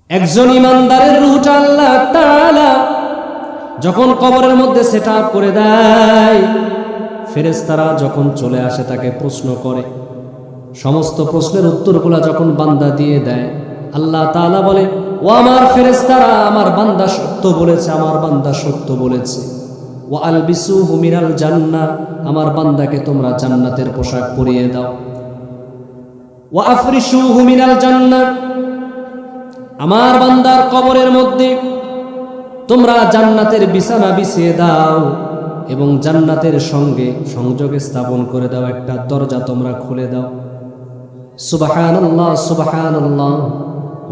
একজন ইমানদারের রূহটা আল্লাহ তাআলা যখন কবরের মধ্যে সেটআপ করে দেয়, ফেরেশতারা যখন চলে আসে তাকে প্রশ্ন করে, সমস্ত প্রশ্নের উত্তরগুলো যখন বান্দা দিয়ে দেয়, আল্লাহ তাআলা বলে, ও আমার ফেরেশতারা, আমার বান্দা সত্য বলেছে, আমার বান্দা সত্য বলেছে। ওয়া আলবিসুহু মিনাল জান্নাহ, আমার বান্দাকে তোমরা জান্নাতের পোশাক পরিয়ে দাও। ওয়া আফরিশুহু মিনাল জান্নাহ, আমার বান্দার কবরের মধ্যে তোমরা জান্নাতের বিছানা বিছিয়ে দাও এবং জান্নাতের সঙ্গে সংযোগ স্থাপন করে দাও, একটা দরজা তোমরা খুলে দাও। সুবহানাল্লাহ, সুবহানাল্লাহ।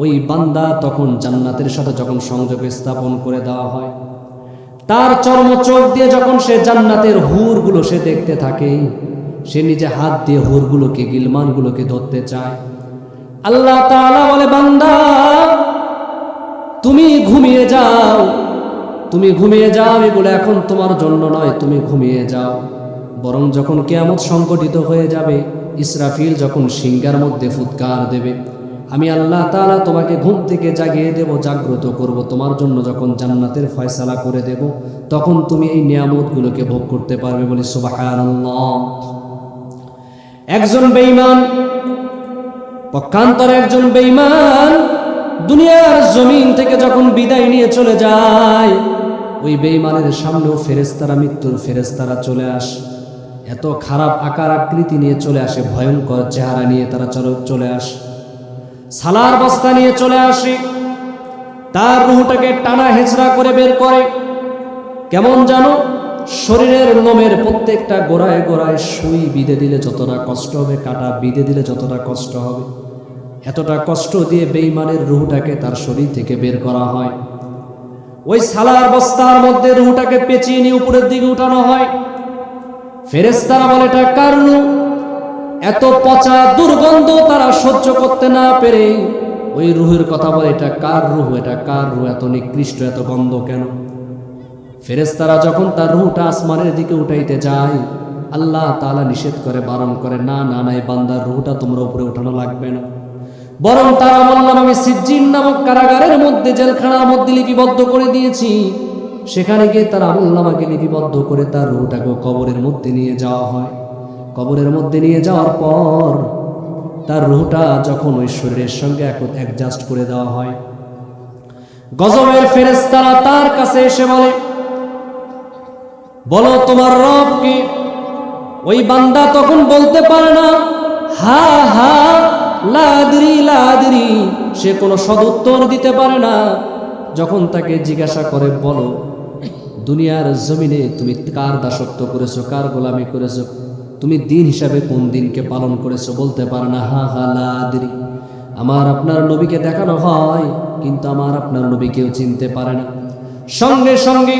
ওই বান্দা তখন জান্নাতের সাথে যখন সংযোগ স্থাপন করে দেওয়া হয়, তার চর্ম চোখ দিয়ে যখন সে জান্নাতের হুরগুলো সে দেখতে থাকে, সে নিজে হাত দিয়ে হুরগুলোকে, গিলমানগুলোকে ধরতে চায়। আল্লাহ তাআলা বলে, বান্দা তুমি ঘুমিয়ে যাও, তুমি ঘুমিয়ে যাও, এগুলো এখন তোমার জন্য নয়, তুমি ঘুমিয়ে যাও। বরং যখন কিয়ামত সংঘটিত হয়ে যাবে, ইসরাফিল যখন সিংহার মধ্যে ফুৎকার দেবে, আমি আল্লাহ তাআলা তোমাকে ঘুম থেকে জাগিয়ে দেব, জাগ্রত করব, তোমার জন্য যখন জান্নাতের ফয়সালা করে দেব, তখন তুমি এই নিয়ামতগুলোকে ভোগ করতে পারবে। বলি সুবহানাল্লাহ। একজন বেঈমান, পক্ষান্তরে একজন বেঈমান দুনিয়ার জমিন থেকে যখন বিদায় নিয়ে চলে যায়, ওই বেঈমানের সামনেও ফেরেশতারা, মৃত্যুর ফেরেশতারা চলে আসে। এত খারাপ আকার আকৃতি নিয়ে চলে আসে, ভয়ঙ্কর চেহারা নিয়ে তারা চলে আসে, সালার বস্তা নিয়ে চলে আসে, তার রূহটাকে টানা হেঁচড়া করে বের করে। কেমন জানো, শরীরের লোমের প্রত্যেকটা গোড়ায় গোড়ায় সুই বিঁধে দিলে যতটা কষ্ট হবে, কাটা বিঁধে দিলে যতটা কষ্ট হবে, এতটা কষ্ট দিয়ে বেঈমানের রূহটাকে তার শরীর থেকে বের করা হয়। ওই সালার বস্তার মধ্যে রূহটাকে পেঁচিয়ে নিয়ে উপরের দিকে উঠানো হয়। ফেরেশতারা বলে, এটা কার রূহ? এত পচা দুর্গন্ধ তারা সহ্য করতে না পেরে ওই রূহের কথা বলে, এটা কার রূহ, এটা কার রূহ, এত নিকৃষ্ট, এত গন্ধ কেন? ফেরেশতারা যখন তার রূহটা আসমানের দিকে উঠাইতে যায়, আল্লাহ তাআলা নিষেধ করে, বারণ করে, না না না, এই বান্দার রূহটা তোমরা উপরে উঠানো লাগবে না। বরং তারা বললাম, আমি সিজ্জিন নামক কারাগারের মধ্যে, জেলখানার মধ্যে লিপিবদ্ধ করে দিয়েছি, সেখানে গিয়ে তার আমলনামাকে লিপিবদ্ধ করে তার রূহটাকে কবরের মধ্যে নিয়ে যাওয়া হয়। কবরের মধ্যে নিয়ে যাওয়ার পর তার রূহটা যখন ওই শরীরের সঙ্গে অ্যাডজাস্ট করে দেওয়া হয়, গজবের ফেরেশতারা তার কাছে এসে বলে, বলো তোমার রব কি? ওই বান্দা তখন বলতে পারে না, হা হা লাদরি লাদরি, সে কোনো সদুত্তর দিতে পারে না। যখন তাকে জিজ্ঞাসা করে, বলো দুনিয়ার জমিনে তুমি কার দাসত্ব করেছো, কার গোলামি করেছো, তুমি দিন হিসাবে কোন দিনকে পালন করেছো, বলতে পারে না, হা হা লাদরি। আমার আপনার নবীকে দেখানো হয়, কিন্তু আমার আপনার নবীকেও চিনতে পারে না। সঙ্গে সঙ্গে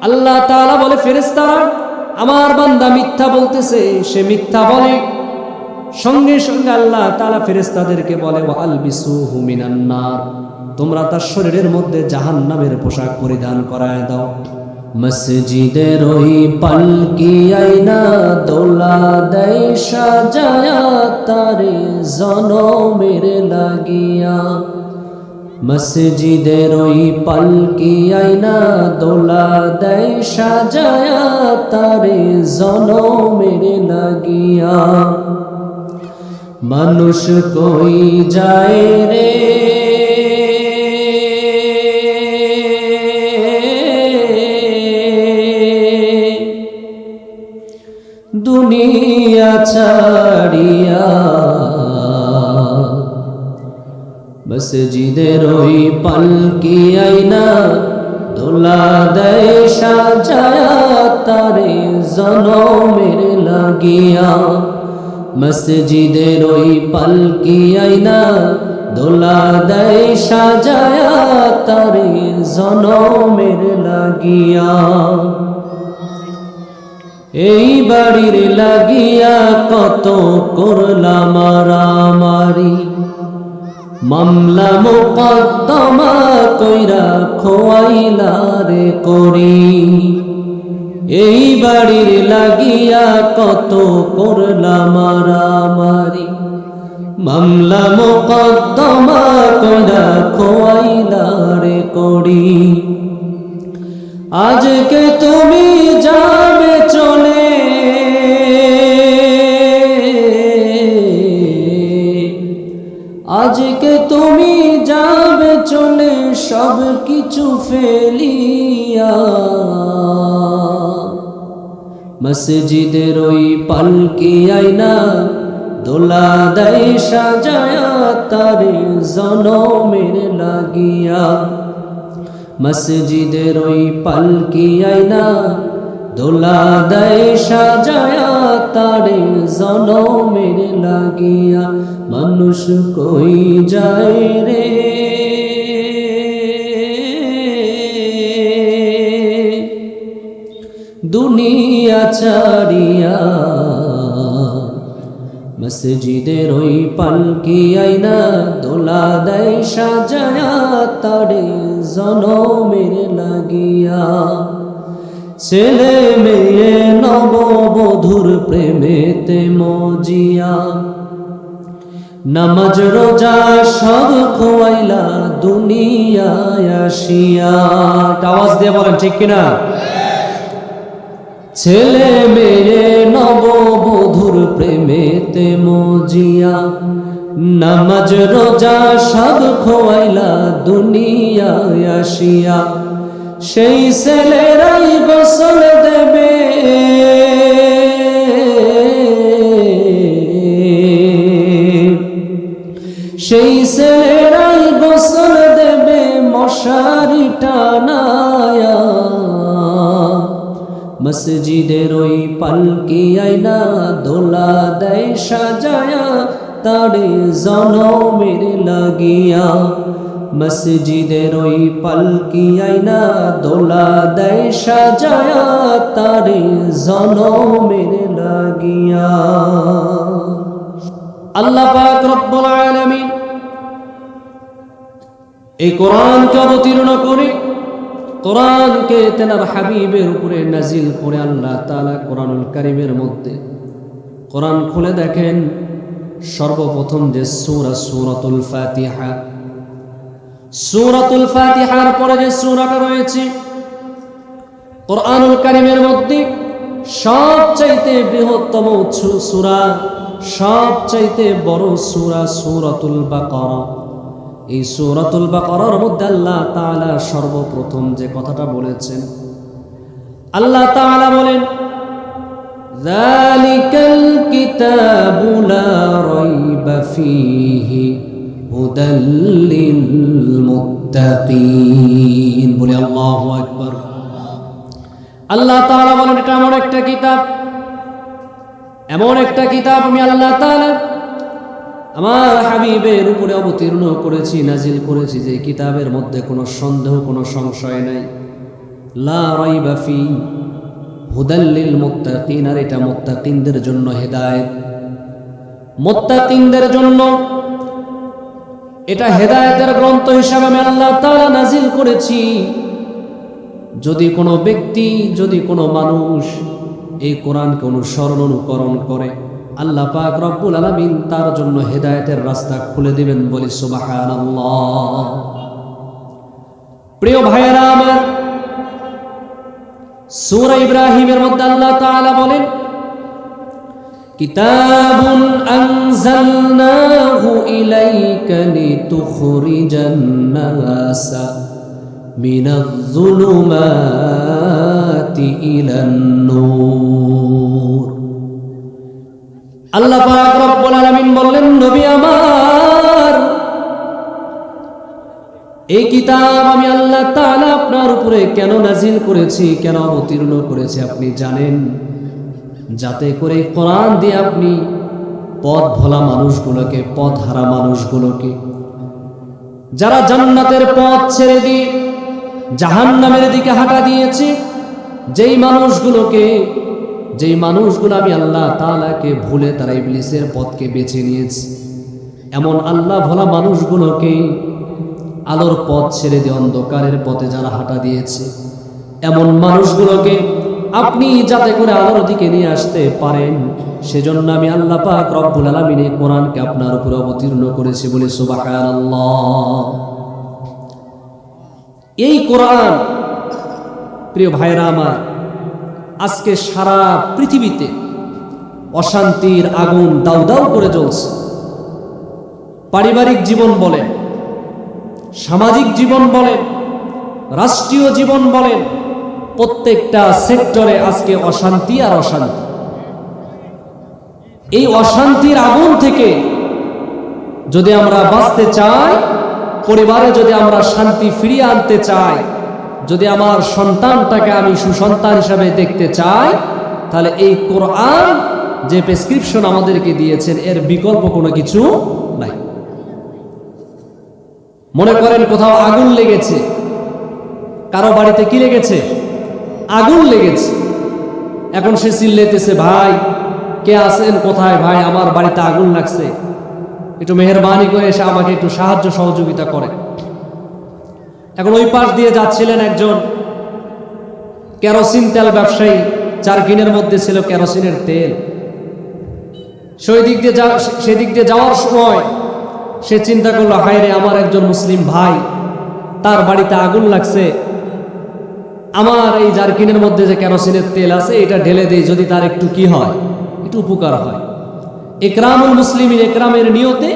আল্লাহ তাআলা বলে, ফেরেশতারা, আমার বান্দা মিথ্যা বলতেছে, সে মিথ্যা বলে। সঙ্গে সঙ্গে আল্লাহ তাআলা ফেরেশতাদেরকে বলে, ওয়া আলবিসুহু মিনান নার, তোমরা তার শরীরের মধ্যে জাহান্নামের পোশাক পরিধান করায় দাও। মসজিদের ওই পালকি আইনা দোলা দেয় সাজায়া, তারে জনমের লাগিয়া। মসজিদের ওই পালকি আইনা দোলা দেয় সাজায়া, তারে জনমের লাগিয়া। মানুষ কই যায় রে, দুনিয়া ছাড়িয়া। মসজিদের ওই পালকি আইনা দোলা দেয় সাজায়া, তারে জনমের লাগিয়া। মসজিদের ওই পালকি আইনা দোলা দেয় সাজায়া, তারে জনমের লাগিয়া। এই বাড়ির লাগিয়া কত করলাম মারামারি, মামলা মোকদ্দমা কইরা খোয়াইলা রে করি। এই বাড়ির লাগিয়া কত করলাম মারামারি, মামলা মোকদ্দমা কইরা খোয়াইলা রে করি। আজকে তুমি যাবে চলে, আজকে তুমি যাবে চলে সব কিছু ফেলিয়া। মসজিদের ওই পালকি আইনা দোলা দেয় সাজায়া তারে জনমের লাগিয়া। মসজিদের ওই পালকি আইনা দোলা দেয় সাজায়া তারে জনমের লাগিয়া। মানুষ কই যায় রে দুনিয়া ছাড়িয়া, মসজিদের ওই পালকি আইনা দোলা দেয় সাজায়া তারে জনমের লাগিয়া। ছেলে মেয়ে নববধূর প্রেমেতে মজিয়া, নামাজ রোজা সব খোয়াইলা দুনিয়ায় আসিয়া। আওয়াজ দিয়ে বলেন ঠিক কিনা? ছেলে মেয়ে নববধূর প্রেমেতে মজিয়া, নামাজ রোজা সব খোয়াইলা দুনিয়ায় আসিয়া। সেই ছেলেরাই গোসল দেবে, সেই ছেলেরাই গোসল দেবে মশারি টানায়া। মসজিদের ওই পালকি আইনা দোলা দেয় সাজায়া তারে জনমের লাগিয়া। মসজিদের ওই পালকি আইনা দোলা দেয় সাজায়া তারে জনমের লাগিয়া। আল্লাহ পাক রব্বুল আলামিন এই কোরআনকে অবতীর্ণ করে, কোরআনকে তেনার হাবিবের উপরে নাজিল করে আল্লাহ তাআলা কোরআনুল কারীমের মধ্যে কোরআন খুলে দেখেন সর্বপ্রথম যে সূরা সূরাতুল ফাতিহা, সূরাতুল ফাতিহার পরে যে সূরাটা রয়েছে কোরআনুল কারীমের মধ্যে সবচাইতে বৃহত্তম সূরা, সবচাইতে বড় সূরা সূরাতুল বাকারা। এই সূরাতুল বাকারার মধ্যে আল্লাহ তাআলা সর্বপ্রথম যে কথাটা বলেছেন, আল্লাহ তাআলা বলেন যালিকাল কিতাবু লা রাইবা ফীহি হুদাল লিল মুত্তাকিন। বলে আল্লাহু আকবার। আল্লাহ তাআলা বলেন এটা এমন একটা কিতাব, এমন একটা কিতাব আমি আল্লাহ তাআলা আমার হাবিবের উপরে অবতীর্ণ করেছি, নাজিল করেছি, যে কিতাবের মধ্যে কোনো সন্দেহ কোনো সংশয় নাই। লা রাইবা ফি হুদাল লিল মুত্তাকিন, আর এটা মুত্তাকিনদের জন্য হেদায়েত, মুত্তাকিনদের জন্য এটা হেদায়েতের গ্রন্থ হিসাবে আমি আল্লাহ তাআলা নাজিল করেছি। যদি কোনো ব্যক্তি, যদি কোনো মানুষ এই কোরআনকে অনুসরণ অনুকরণ করে আল্লাহ পাক রব্বুল আলামিন তার জন্য হেদায়েতের রাস্তা খুলে দিবেন। বলি সুবহানাল্লাহ। প্রিয় ভাইয়েরা আমার, সূরা ইব্রাহিমের মধ্যে আল্লাহ তাআলা বলেন কিতাবুন আনজালনাহু ইলাইকা লিতুখরিজান নাসা মিনাজ যুলুমাতি ইলান নূর। আল্লাহ পাক রব্বুল আলামিন বললেন নবী আমার, এই কিতাব আমি আল্লাহ তাআলা আপনার উপরে কেন নাজিল করেছি, কেন অবতীর্ণ করেছি আপনি জানেন? যাতে করে কোরআন দিয়ে আপনি পথ ভোলা মানুষগুলোকে, পথ হারা মানুষগুলোকে, যারা জান্নাতের পথ ছেড়ে দিয়ে জাহান্নামের দিকে হাঁটা দিয়েছে, যেই মানুষগুলো আমি আল্লাহ তাআলাকে ভুলে তারা ইবলিসের পথকে বেছে নিয়েছে, এমন আল্লাহ ভোলা মানুষগুলোকে আলোর পথ ছেড়ে দিয়ে অন্ধকারের পথে যারা হাঁটা দিয়েছে, এমন মানুষগুলোকে আপনি যাতে করে আলোর দিকে নিয়ে আসতে পারেন, সেজন্য আমি আল্লাহ পাক রব্বুল আলামিন এই কোরআনকে আপনার উপরে অবতীর্ণ করেছি। বলে সুবহানাল্লাহ। এই কোরআন, প্রিয় ভাইরা আমার, আজকে সারা পৃথিবীতে অশান্তির আগুন দাউ দাউ করে জ্বলছে। পারিবারিক জীবন বলেন, সামাজিক জীবন বলেন, রাষ্ট্রীয় জীবন বলেন, প্রত্যেকটা সেক্টরে আজকে অশান্তি আর অশান্তি। এই অশান্তির আগুন থেকে যদি আমরা বাঁচতে চাই, পরিবারে যদি আমরা শান্তি ফিরিয়ে আনতে চাই, যদি আমার সন্তানটাকে আমি সুসন্তান হিসাবে দেখতে চাই, তাহলে এই কোরআন যে প্রেসক্রিপশন আমাদেরকে দিয়েছেন এর বিকল্প কোনো কিছু নাই। মনে করেন কোথাও আগুন লেগেছে, কারো বাড়িতে কি লেগেছে? আগুন লেগেছে। এখন সে চিল্লাইতেছে, ভাই কে আছেন, কোথায় ভাই, আমার বাড়িতে আগুন লাগছে, একটু মেহেরবানি করে এসে আমাকে একটু সাহায্য সহযোগিতা করে। এখন ওই পাশ দিয়ে যাচ্ছিলেন একজন কেরোসিন তেল ব্যবসায়ী, জারকিনের মধ্যে ছিল কেরোসিনের তেল। সেদিক দিয়ে যাওয়ার সময় সে চিন্তা করলো, হায় রে, আমার একজন মুসলিম ভাই, তার বাড়িতে আগুন লাগছে, আমার এই জারকিনের মধ্যে যে কেরোসিনের তেল আছে এটা ঢেলে দেই, যদি তার একটু কি হয়, একটু উপকার হয়। ইকরামুল মুসলিমিন, ইকরামের নিয়তে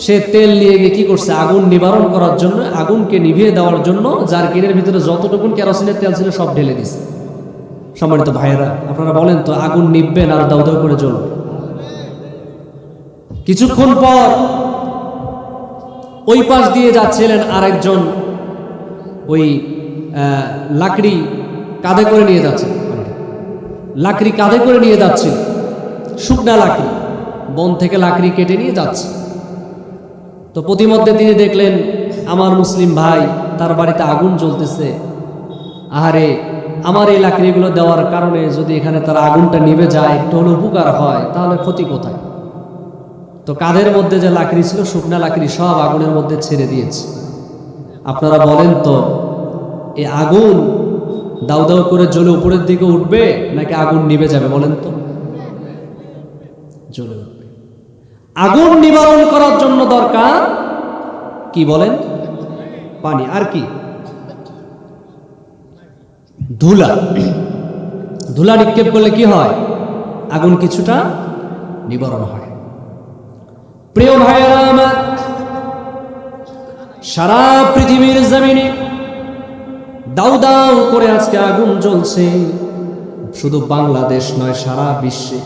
সে তেল নিয়ে গিয়ে কি করছে, আগুন নিবারণ করার জন্য, আগুনকে নিভিয়ে দেওয়ার জন্য জারকিনের ভিতরে যতটুকুন কেরোসিনের তেল ছিল সব ঢেলে দিছে। সম্মানিত ভাইয়েরা, আপনারা বলেন তো, আগুন নিববেন আর দাউ দাউ করে জ্বলবে? কিছুক্ষণ পর ওই পাশ দিয়ে যাচ্ছিলেন আরেকজন, ওই লাকড়ি কাঁধে করে নিয়ে যাচ্ছে, লাকড়ি কাঁধে করে নিয়ে যাচ্ছিল, শুকনা লাকড়ি, বন থেকে লাকড়ি কেটে নিয়ে যাচ্ছে। তো প্রতিমধ্যে তিনি দেখলেন আমার মুসলিম ভাই, তার বাড়িতে আগুন জ্বলতেছে। আহারে, আমার এই লাকড়িগুলো দেওয়ার কারণে যদি এখানে তার আগুনটা নিভে যায়, একটু হলে উপকার হয়, তাহলে ক্ষতি কোথায়? তো কাঁধের মধ্যে যে লাকড়ি ছিল, শুকনা লাকড়ি, সব আগুনের মধ্যে ছেড়ে দিয়েছে। আপনারা বলেন তো, এই আগুন দাউ দাউ করে জ্বলে উপরের দিকে উঠবে নাকি আগুন নিভে যাবে? বলেন তো। জ্বলে উঠবে। আগুন নিবারণ করার জন্য দরকার কি বলেন? পানি। আর কি? ধুলা। ধুলা নিক্ষেপ করলে কি হয়? আগুন কিছুটা নিবারণ হয়। প্রিয় ভাইয়েরা আমার, সারা পৃথিবীর জমিনে দাউ দাউ করে আজকে আগুন জ্বলছে। শুধু বাংলাদেশ নয়, সারা বিশ্বে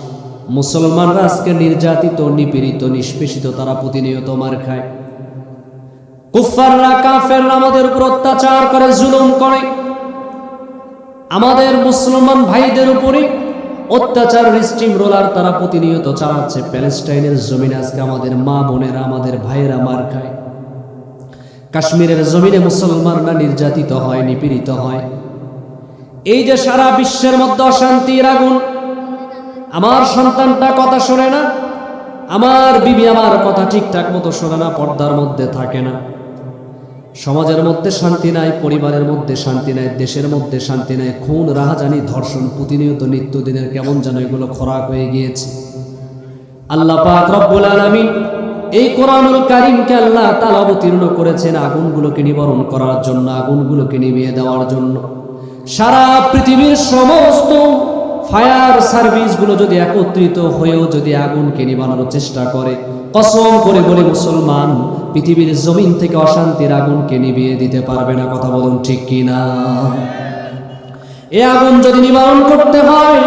মুসলমানরা আজকে নির্যাতিত, নিপীড়িত, নিষ্পেষিত, তারা প্রতিনিয়ত মার খায়। কুফফাররা, কাফেররা আমাদের উপর অত্যাচার করে, জুলুম করে। আমাদের মুসলমান ভাইদের উপরে অত্যাচার স্টিম রোলার তারা প্রতিনিয়ত চালাচ্ছে। প্যালেস্টাইনের জমিনে আজকে আমাদের মা বোনেরা, আমাদের ভাইয়েরা মার খায়। কাশ্মীরের জমিনে মুসলমানরা নির্যাতিত হয়, নিপীড়িত হয়। এই যে সারা বিশ্বের মধ্যে অশান্তির আগুন, আমার সন্তানটা কথা শোনে না, আমার বিবি আমার কথা ঠিকঠাক মতো শোনে না, পর্দার মধ্যে থাকে না, সমাজের মধ্যে শান্তি নাই, পরিবারের মধ্যে শান্তি নাই, দেশের মধ্যে শান্তি নাই, খুন, রাহাজানি, ধর্ষণ প্রতিনিয়ত নিত্যদিনের কেমন যেন এগুলো খোরাক হয়ে গিয়েছে। আল্লাহ পাক রব্বুল আলামিন এই কোরআনুল কারীমকে আল্লাহ তাআলা অবতীর্ণ করেছেন আগুনগুলোকে নিবারণ করার জন্য, আগুনগুলোকে নিভিয়ে দেওয়ার জন্য। সারা পৃথিবীর সমস্ত ফায়ার সার্ভিসগুলো যদি একত্রিত হয়েও যদি আগুনকে নিবানোর চেষ্টা করে, কসম করে বলে মুসলমান, পৃথিবীর জমিন থেকে অশান্তির আগুনকে নিভিয়ে দিতে পারবে না। কথা বলুন ঠিক কিনা? এই আগুন যদি নিবারণ করতে হয়,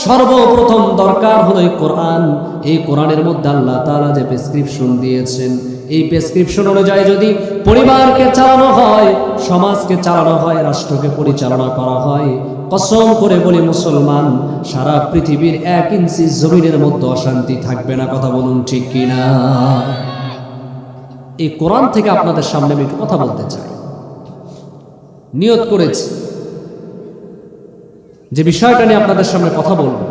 সর্বপ্রথম দরকার হলো এই কোরআন। এই কোরআনের মধ্যে আল্লাহ তাআলা যে প্রেসক্রিপশন দিয়েছেন, এই প্রেসক্রিপশন অনুযায়ী যদি পরিবারকে চালানো হয়, সমাজকে চালানো হয়, রাষ্ট্রকে পরিচালনা করা হয়, কসম করে বলি মুসলমান, সারা পৃথিবীর 1 ইঞ্চি জমিনের মধ্যে অশান্তি থাকবে না। কথা বলুন ঠিক কিনা? এই কোরআন থেকে আপনাদের সামনে আমি একটু কথা বলতে চাই। নিয়ত করেছি যে বিষয়টা নিয়ে আপনাদের সামনে কথা বলবো।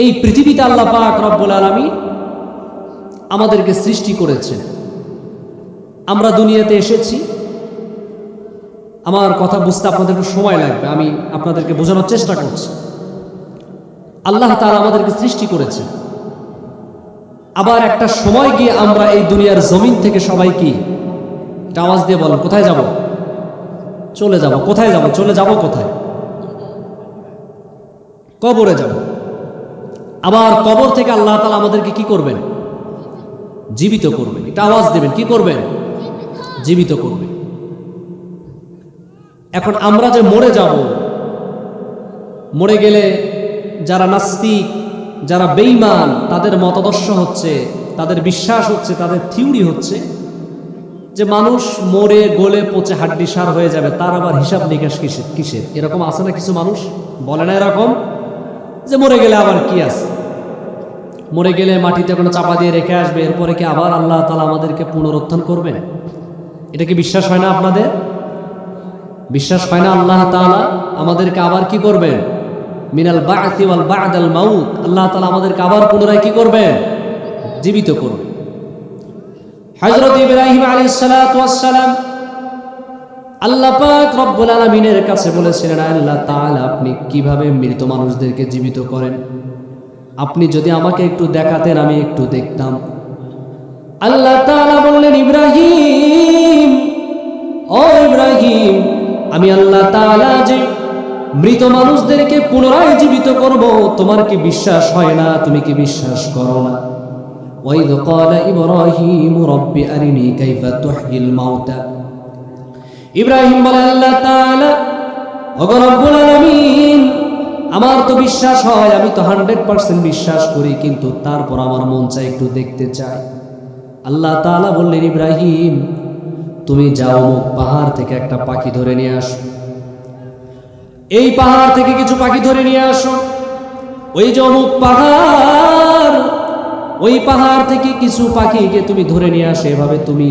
এই পৃথিবীতে আল্লাহ পাক রব্বুল আলামিন আমাদেরকে সৃষ্টি করেছেন। আমরা দুনিয়াতে এসেছি, আমার কথা বুঝতে আপনাদের একটু সময় লাগবে, আমি আপনাদেরকে বোঝানোর চেষ্টা করছি। আল্লাহ তাআলা আমাদেরকে সৃষ্টি করেছেন, আবার একটা সময় গিয়ে আমরা এই দুনিয়ার জমিন থেকে সবাই কি, এটা আওয়াজ দিয়ে বলেন, কোথায় যাব? চলে যাব। কোথায় যাব? চলে যাব কোথায়? কবরে যাব। আবার কবর থেকে আল্লাহ তাআলা আমাদেরকে কি করবেন? জীবিত করবেন। এটা আওয়াজ দেবেন, কি করবেন? জীবিত করবেন। এখন আমরা যে মরে যাব, মরে গেলে যারা নাস্তিক, যারা বেঈমান, তাদের মতাদর্শ হচ্ছে, তাদের বিশ্বাস হচ্ছে, তাদের থিওরি হচ্ছে যে মানুষ মরে গলে পচে হাড্ডিসার হয়ে যাবে, তার আবার হিসাব নিকাশ কিসের? এরকম আছে না কিছু মানুষ বলে না এরকম, যে মরে গেলে আবার কি আছে, মরে গেলে মাটিতে কোনো চাপা দিয়ে রেখে আসবে, এরপরে কি আবার আল্লাহ তাআলা আমাদেরকে পুনরুত্থান করবেন? এটা কি বিশ্বাস হয় না আপনাদের? বিশ্বাস হয় না আল্লাহ তাআলা আমাদেরকে আবার কি করবেন? মিনাল বা'থি ওয়াল বা'দাল মাউত, আল্লাহ তাআলা আমাদেরকে আবার পুনরায় কি করবেন? জীবিত করবেন। হযরত ইব্রাহিম আলাইহিস সালাতু ওয়াস সালাম আল্লাহ পাক রব্বুল আলামিনের কাছে বলেছিলেন, আল্লাহ তাআলা আপনি কিভাবে মৃত মানুষদেরকে জীবিত করেন? আপনি যদি আমাকে একটু দেখাতেন, আমি একটু দেখতাম। আল্লাহ তাআলা বললেন, ইব্রাহিম, ও ইব্রাহিম, আমি আল্লাহ তাআলা যে মৃত মানুষদেরকে পুনরায় জীবিত করব, তোমার কি বিশ্বাস হয় না? তুমি কি বিশ্বাস করো না? ওয়াইদ ক্বালা ইব্রাহিম রব্বি আরিনি কাইফা তুহয়িল মাউতা। ইব্রাহিম বলে, আল্লাহ তাআলা, ওগো রব্বুল আলামিন, আমার তো বিশ্বাস হয়, আমি তো 100% বিশ্বাস করি, কিন্তু তারপর আমার মন চাই একটু দেখতে চাই। আল্লাহ তাআলা বললেন, ইব্রাহিম, তুমি যাও, অমুক পাহাড় থেকে একটা পাখি ধরে নিয়ে আসো। এই পাহাড় থেকে কিছু পাখি ধরে নিয়ে আসো। ওই যে অমুক পাহাড়, ওই পাহাড় থেকে কিছু পাখিকে তুমি ধরে নিয়ে আসো। এভাবে তুমি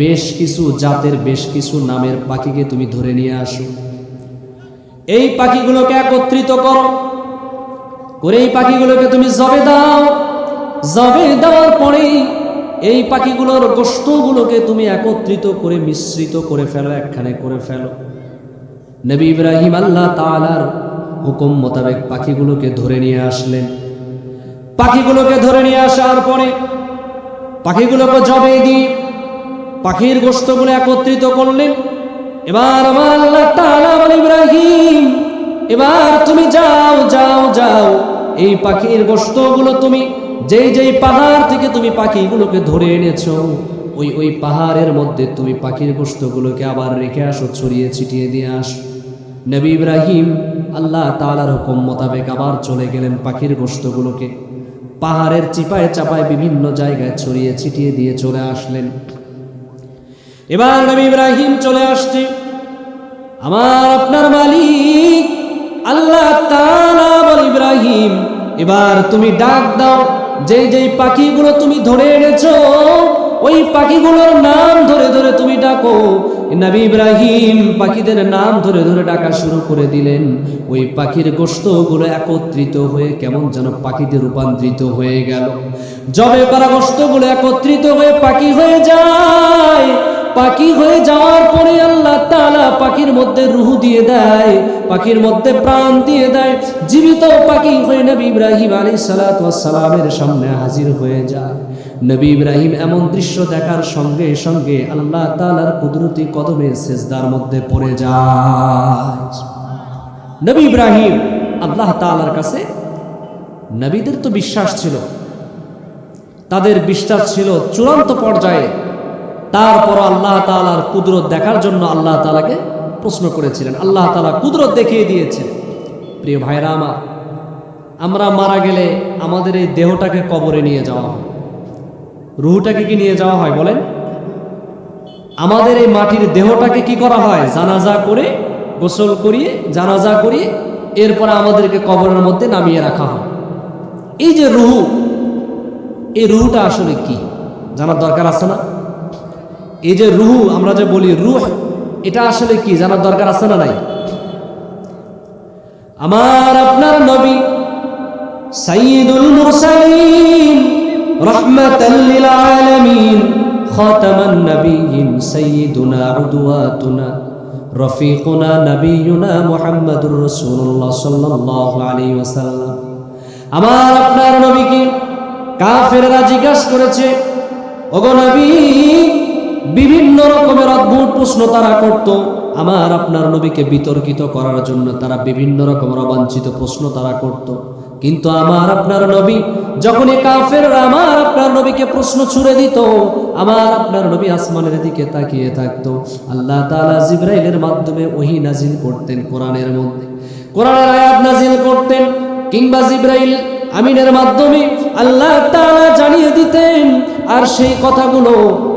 বেশ কিছু জাতের, বেশ কিছু নামের পাখিকে তুমি ধরে নিয়ে আসো। এই পাখিগুলোকে একত্রিত করো, করে এই পাখিগুলোকে তুমি জবে দাও। জবে দেওয়ার পরেই এই পাখিগুলোর গোশতগুলোকে তুমি একত্রিত করে মিশ্রিত করে ফেলো, একখানে করে ফেলো। নবী ইব্রাহিম আল্লাহ তাআলার হুকুম মোতাবেক পাখিগুলোকে ধরে নিয়ে আসলেন। পাখিগুলোকে ধরে নিয়ে আসার পরে পাখিগুলোকে জবে দিয়ে পাখির গোশতগুলো একত্রিত করলেন। এবার আমার আল্লাহ তাআলা বলেন, ইব্রাহিম, এবার তুমি যাও যাও যাও, এই পাখির গোশতগুলো তুমি যেই পাহাড় থেকে তুমি পাখিগুলোকে ধরে এনেছো, ওই পাহাড়ের মধ্যে তুমি পাখির গোশতগুলোকে আবার রেখে আসো, ছড়িয়ে ছিটিয়ে দিয়ে আসো। নবী ইব্রাহিম আল্লাহ তাআলার হুকুম মোতাবেক আবার চলে গেলেন, পাখির গোশতগুলোকে পাহাড়ের চিপায় চাপায় বিভিন্ন জায়গায় ছড়িয়ে ছিটিয়ে দিয়ে চলে আসলেন। এবার নবী ইব্রাহিম চলে আসছে, আমার আপনার মালিক আল্লাহ তাআলা বলে, ইব্রাহিম, এবার তুমি ডাক দাও, যেই পাখিগুলো তুমি ধরে এনেছো, ওই পাখিগুলোর নাম ধরে ধরে তুমি ডাকো। নবী ইব্রাহিম পাখিদের নাম ধরে ধরে ডাকা শুরু করে দিলেন। ওই পাখির গোশতগুলো একত্রিত হয়ে কেমন যেন পাখিতে রূপান্তরিত হয়ে গেল। জবে করা গোশতগুলো একত্রিত হয়ে পাখি হয়ে যায়। পাখি হয়ে যাওয়ার পরে আল্লাহ তাআলা পাখির মধ্যে রূহ দিয়ে দেয়, পাখির মধ্যে প্রাণ দিয়ে দেয়। জীবিত পাখি হয়ে নবী ইব্রাহিম আলাইহিস সালাতু ওয়াস সালামের সামনে হাজির হয়ে যায়। নবী ইব্রাহিম এমন দৃশ্য দেখার সঙ্গে সঙ্গে আল্লাহ তাআলার কুদরতি কদমে সিজদার মধ্যে পড়ে যায়। নবী ইব্রাহিম আল্লাহ তাআলার কাছে, নবীদের তো বিশ্বাস ছিল, তাদের বিশ্বাস ছিল চূড়ান্ত পর্যায়ে। তারপর আল্লাহ তাআলার কুদরত দেখার জন্য আল্লাহ তাআলাকে প্রশ্ন করেছিলেন। আল্লাহ তাআলা কুদরত দেখিয়ে দিয়েছেন। প্রিয় ভাইরা আমার, আমরা মারা গেলে আমাদের এই দেহটাকে কবরে নিয়ে যাওয়া হয়, রূহটাকে কি নিয়ে যাওয়া হয় বলেন? আমাদের এই মাটির দেহটাকে কি করা হয়? জানাজা করে, গোসল করিয়ে, জানাজা করিয়ে এরপরে আমাদেরকে কবরের মধ্যে নামিয়ে রাখা হয়। এই যে রূহ, এই রূহটা আসলে কি জানার দরকার আছে না? এই যে রূহ, আমরা যে বলি রূহ, এটা আসলে কি জানার দরকার আছে না নাই? আমার আপনার নবী সাইয়্যিদুল মুরসালিন রাহমাতাল লিল আলামিন খাতামান নাবিয়্যিন সাইয়্যিদুনা উদওয়াতুনা রফিকুনা নবিয়ুনা মুহাম্মাদুর রাসূলুল্লাহ সাল্লাল্লাহু আলাইহি ওয়াসাল্লাম, আমার আপনার নবীকে কাফেররা জিজ্ঞাসা করেছে, ওগো নবী, বিভিন্ন রকমের অদ্ভুত প্রশ্ন তারা করত। আমার আপনার নবীকে বিতর্কিত করার জন্য তারা বিভিন্ন রকম অবাঞ্ছিত প্রশ্ন তারা করত। কিন্তু আমার আপনার নবী যখনই কাফেররা আমার আপনার নবীকে প্রশ্ন ছুড়ে দিত, আমার আপনার নবী আসমানের দিকে তাকিয়ে থাকতো। আল্লাহ তাআলা জিবরাইলের মাধ্যমে ওহী নাজিল করতেন, কোরআনের মধ্যে কোরআনের আয়াত নাজিল করতেন, কিংবা জিবরাইল আমিনের মাধ্যমে আল্লাহ তাআলা জানিয়ে দিতেন। আর সেই কথাগুলো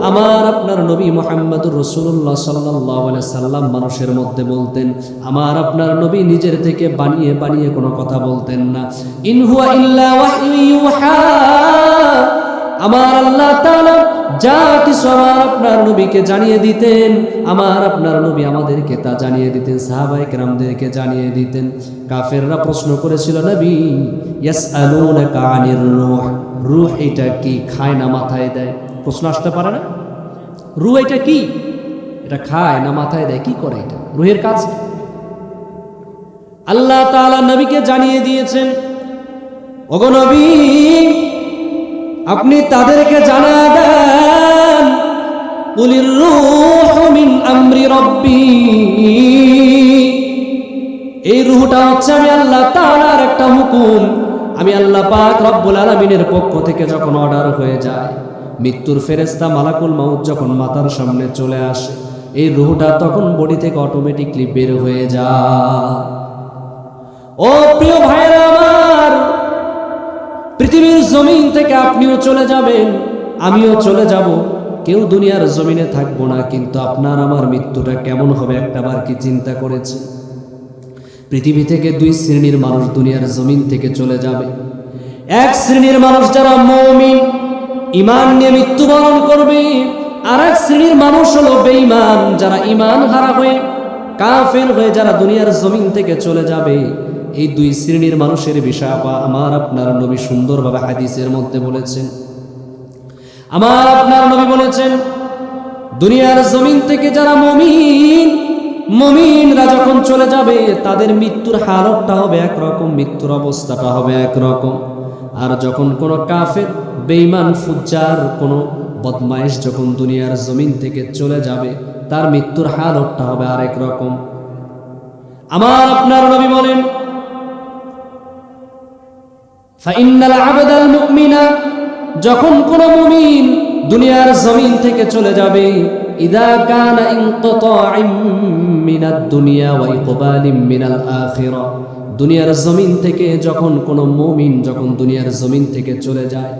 আমার আপনার নবী মুহাম্মদুর রাসূলুল্লাহ সাল্লাল্লাহু আলাইহি সাল্লাম মানুষের মধ্যে বলতেন। আমার আপনার নবী নিজের থেকে বানিয়ে বানিয়ে কোনো কথা বলতেন না। ইন হুয়া ইল্লা ওয়াহয়ু ইউহা, আমার আল্লাহ তাআলা যা কিছু আমার আপনার নবীকে জানিয়ে দিতেন, আমার আপনার নবী আমাদেরকে তা জানিয়ে দিতেন, সাহাবায়ে কেরামদেরকে জানিয়ে দিতেন। কাফেররা প্রশ্ন করেছিল, নবী ইয়াসআলুনাকা আনির রূহ, রূহ এটা কি? খায় না মাথায় দেয়? প্রশ্ন আসতে পারে না? রূহ এটা কি? এটা খায় না মাথায় দেয়? কি করে এটা? রূহের কাজ কি? আল্লাহ তাআলা নবীকে জানিয়ে দিয়েছেন, ওগো নবী আপনি তাদেরকে জানা দেন, কুলির রূহু মিন আমরি রাব্বি, এই রূহটা হচ্ছে আমি আল্লাহ তাআলার একটা হুকুম। আমি আল্লাহ পাক রব্বুল আলামিনের পক্ষ থেকে যখন অর্ডার হয়ে যায়, মৃত্যুর ফেরেশতা মালাকুল মাউত যখন মাথার সামনে চলে আসে, এই রূহটা তখন বডি থেকে অটোমেটিকলি বের হয়ে যায়। ও প্রিয় ভাইরা আমার, পৃথিবীর জমিন থেকে আপনিও চলে যাবেন, আমিও চলে যাব, কেউ দুনিয়ার জমিনে থাকবো না। কিন্তু আপনার আমার মৃত্যুটা কেমন হবে একটাবার কি চিন্তা করেছে? পৃথিবী থেকে দুই শ্রেণীর মানুষ দুনিয়ার জমিন থেকে চলে যাবে। এক শ্রেণীর মানুষ যারা মুমিন, ঈমান নিয়ে মৃত্যুবরণ করবে। আর এক শ্রেণীর মানুষ হলো বেঈমান, যারা ঈমান হারা হয়ে কাফের হয়ে যারা দুনিয়ার জমিন থেকে চলে যাবে। এই দুই শ্রেণীর মানুষের বিষয় আমার আপনার নবী সুন্দরভাবে হাদিসের মধ্যে বলেছেন। আমার আপনার নবী বলেছেন, দুনিয়ার জমিন থেকে যারা মুমিনরা যখন চলে যাবে, তাদের মৃত্যুর হালতটা হবে একরকম, মৃত্যুর অবস্থাটা হবে একরকম। আর যখন কোনো কাফের, বেঈমান, ফুজ্জার, কোনো বদমাইশ যখন দুনিয়ার জমিন থেকে চলে যাবে, তার মৃত্যুর হালতটা হবে আরেক রকম। আমার আপনার নবী বলেন, ফাইন্নাল আবদাল মুমিনা, যখন কোন মুমিন দুনিয়ার জমিন থেকে চলে যাবে, ইদা কানা ইনকিতাইম মিনাদ দুনিয়া ওয়া ইকবালিম মিনাল আখিরা, দুনিয়ার জমিন থেকে যখন কোন মুমিন যখন দুনিয়ার জমিন থেকে চলে যায়,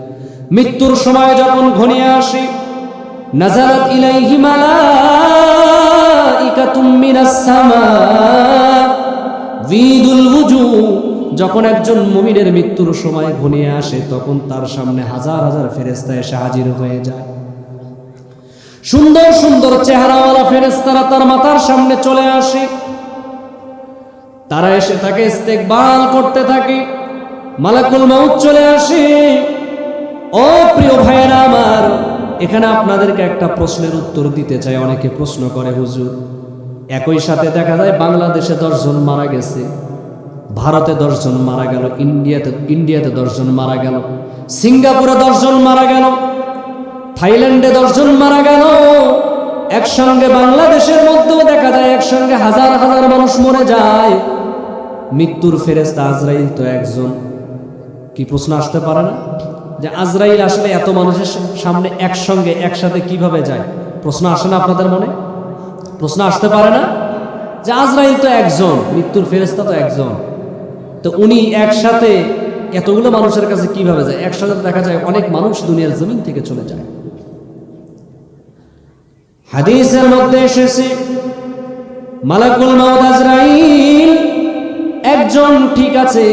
মৃত্যুর সময় যখন ঘনিয়ে আসে, নাযারাত ইলাইহি মালাইকাতুম মিনাস সামা বিদুল ওযু, যখন একজন মুমিনের মৃত্যুর সময় ঘনিয়ে আসে, তখন তার সামনে হাজার হাজার ফেরেশতা এসে হাজির হয়ে যায়। সুন্দর সুন্দর চেহারাওয়ালা ফেরেশতারা তার মাথার সামনে চলে আসে। তারা এসে তাকে ইস্তেকবাল করতে থাকে। মালাকুল মাউত চলে আসে। ও প্রিয় ভাইয়েরা আমার, এখানে আপনাদেরকে একটা প্রশ্নের উত্তর দিতে চাই। অনেকে প্রশ্ন করে, হুজুর একই সাথে দেখা যায় বাংলাদেশে 10 জন মারা গেছে, ভারতে 10 জন মারা গেল, ইন্ডিয়াতে 10 জন মারা গেল, সিঙ্গাপুরে 10 জন মারা গেল, থাইল্যান্ডে 10 জন মারা গেল, একসঙ্গে বাংলাদেশের মধ্যেও দেখা যায় একসঙ্গে হাজার হাজার মানুষ মরে যায়। মৃত্যুর ফেরেশতা আজরাইল তো একজন। কি প্রশ্ন আসতে পারে না যে আজরাইল আসলে এত মানুষের সামনে একসঙ্গে একসাথে কিভাবে যায়? প্রশ্ন আসে না আপনাদের মনে? প্রশ্ন আসতে পারে না যে আজরাইল তো একজন, মৃত্যুর ফেরেশতা তো একজন, তো উনি একসাথে এতগুলো মানুষের কাছে কিভাবে যায়? একসাথে দেখা যায় অনেক মানুষ দুনিয়ার জমিন থেকে চলে যায়। হাদিসের মধ্যে এসেছে, মালাকুল মাউত আজরাইল একজন ঠিক আছে,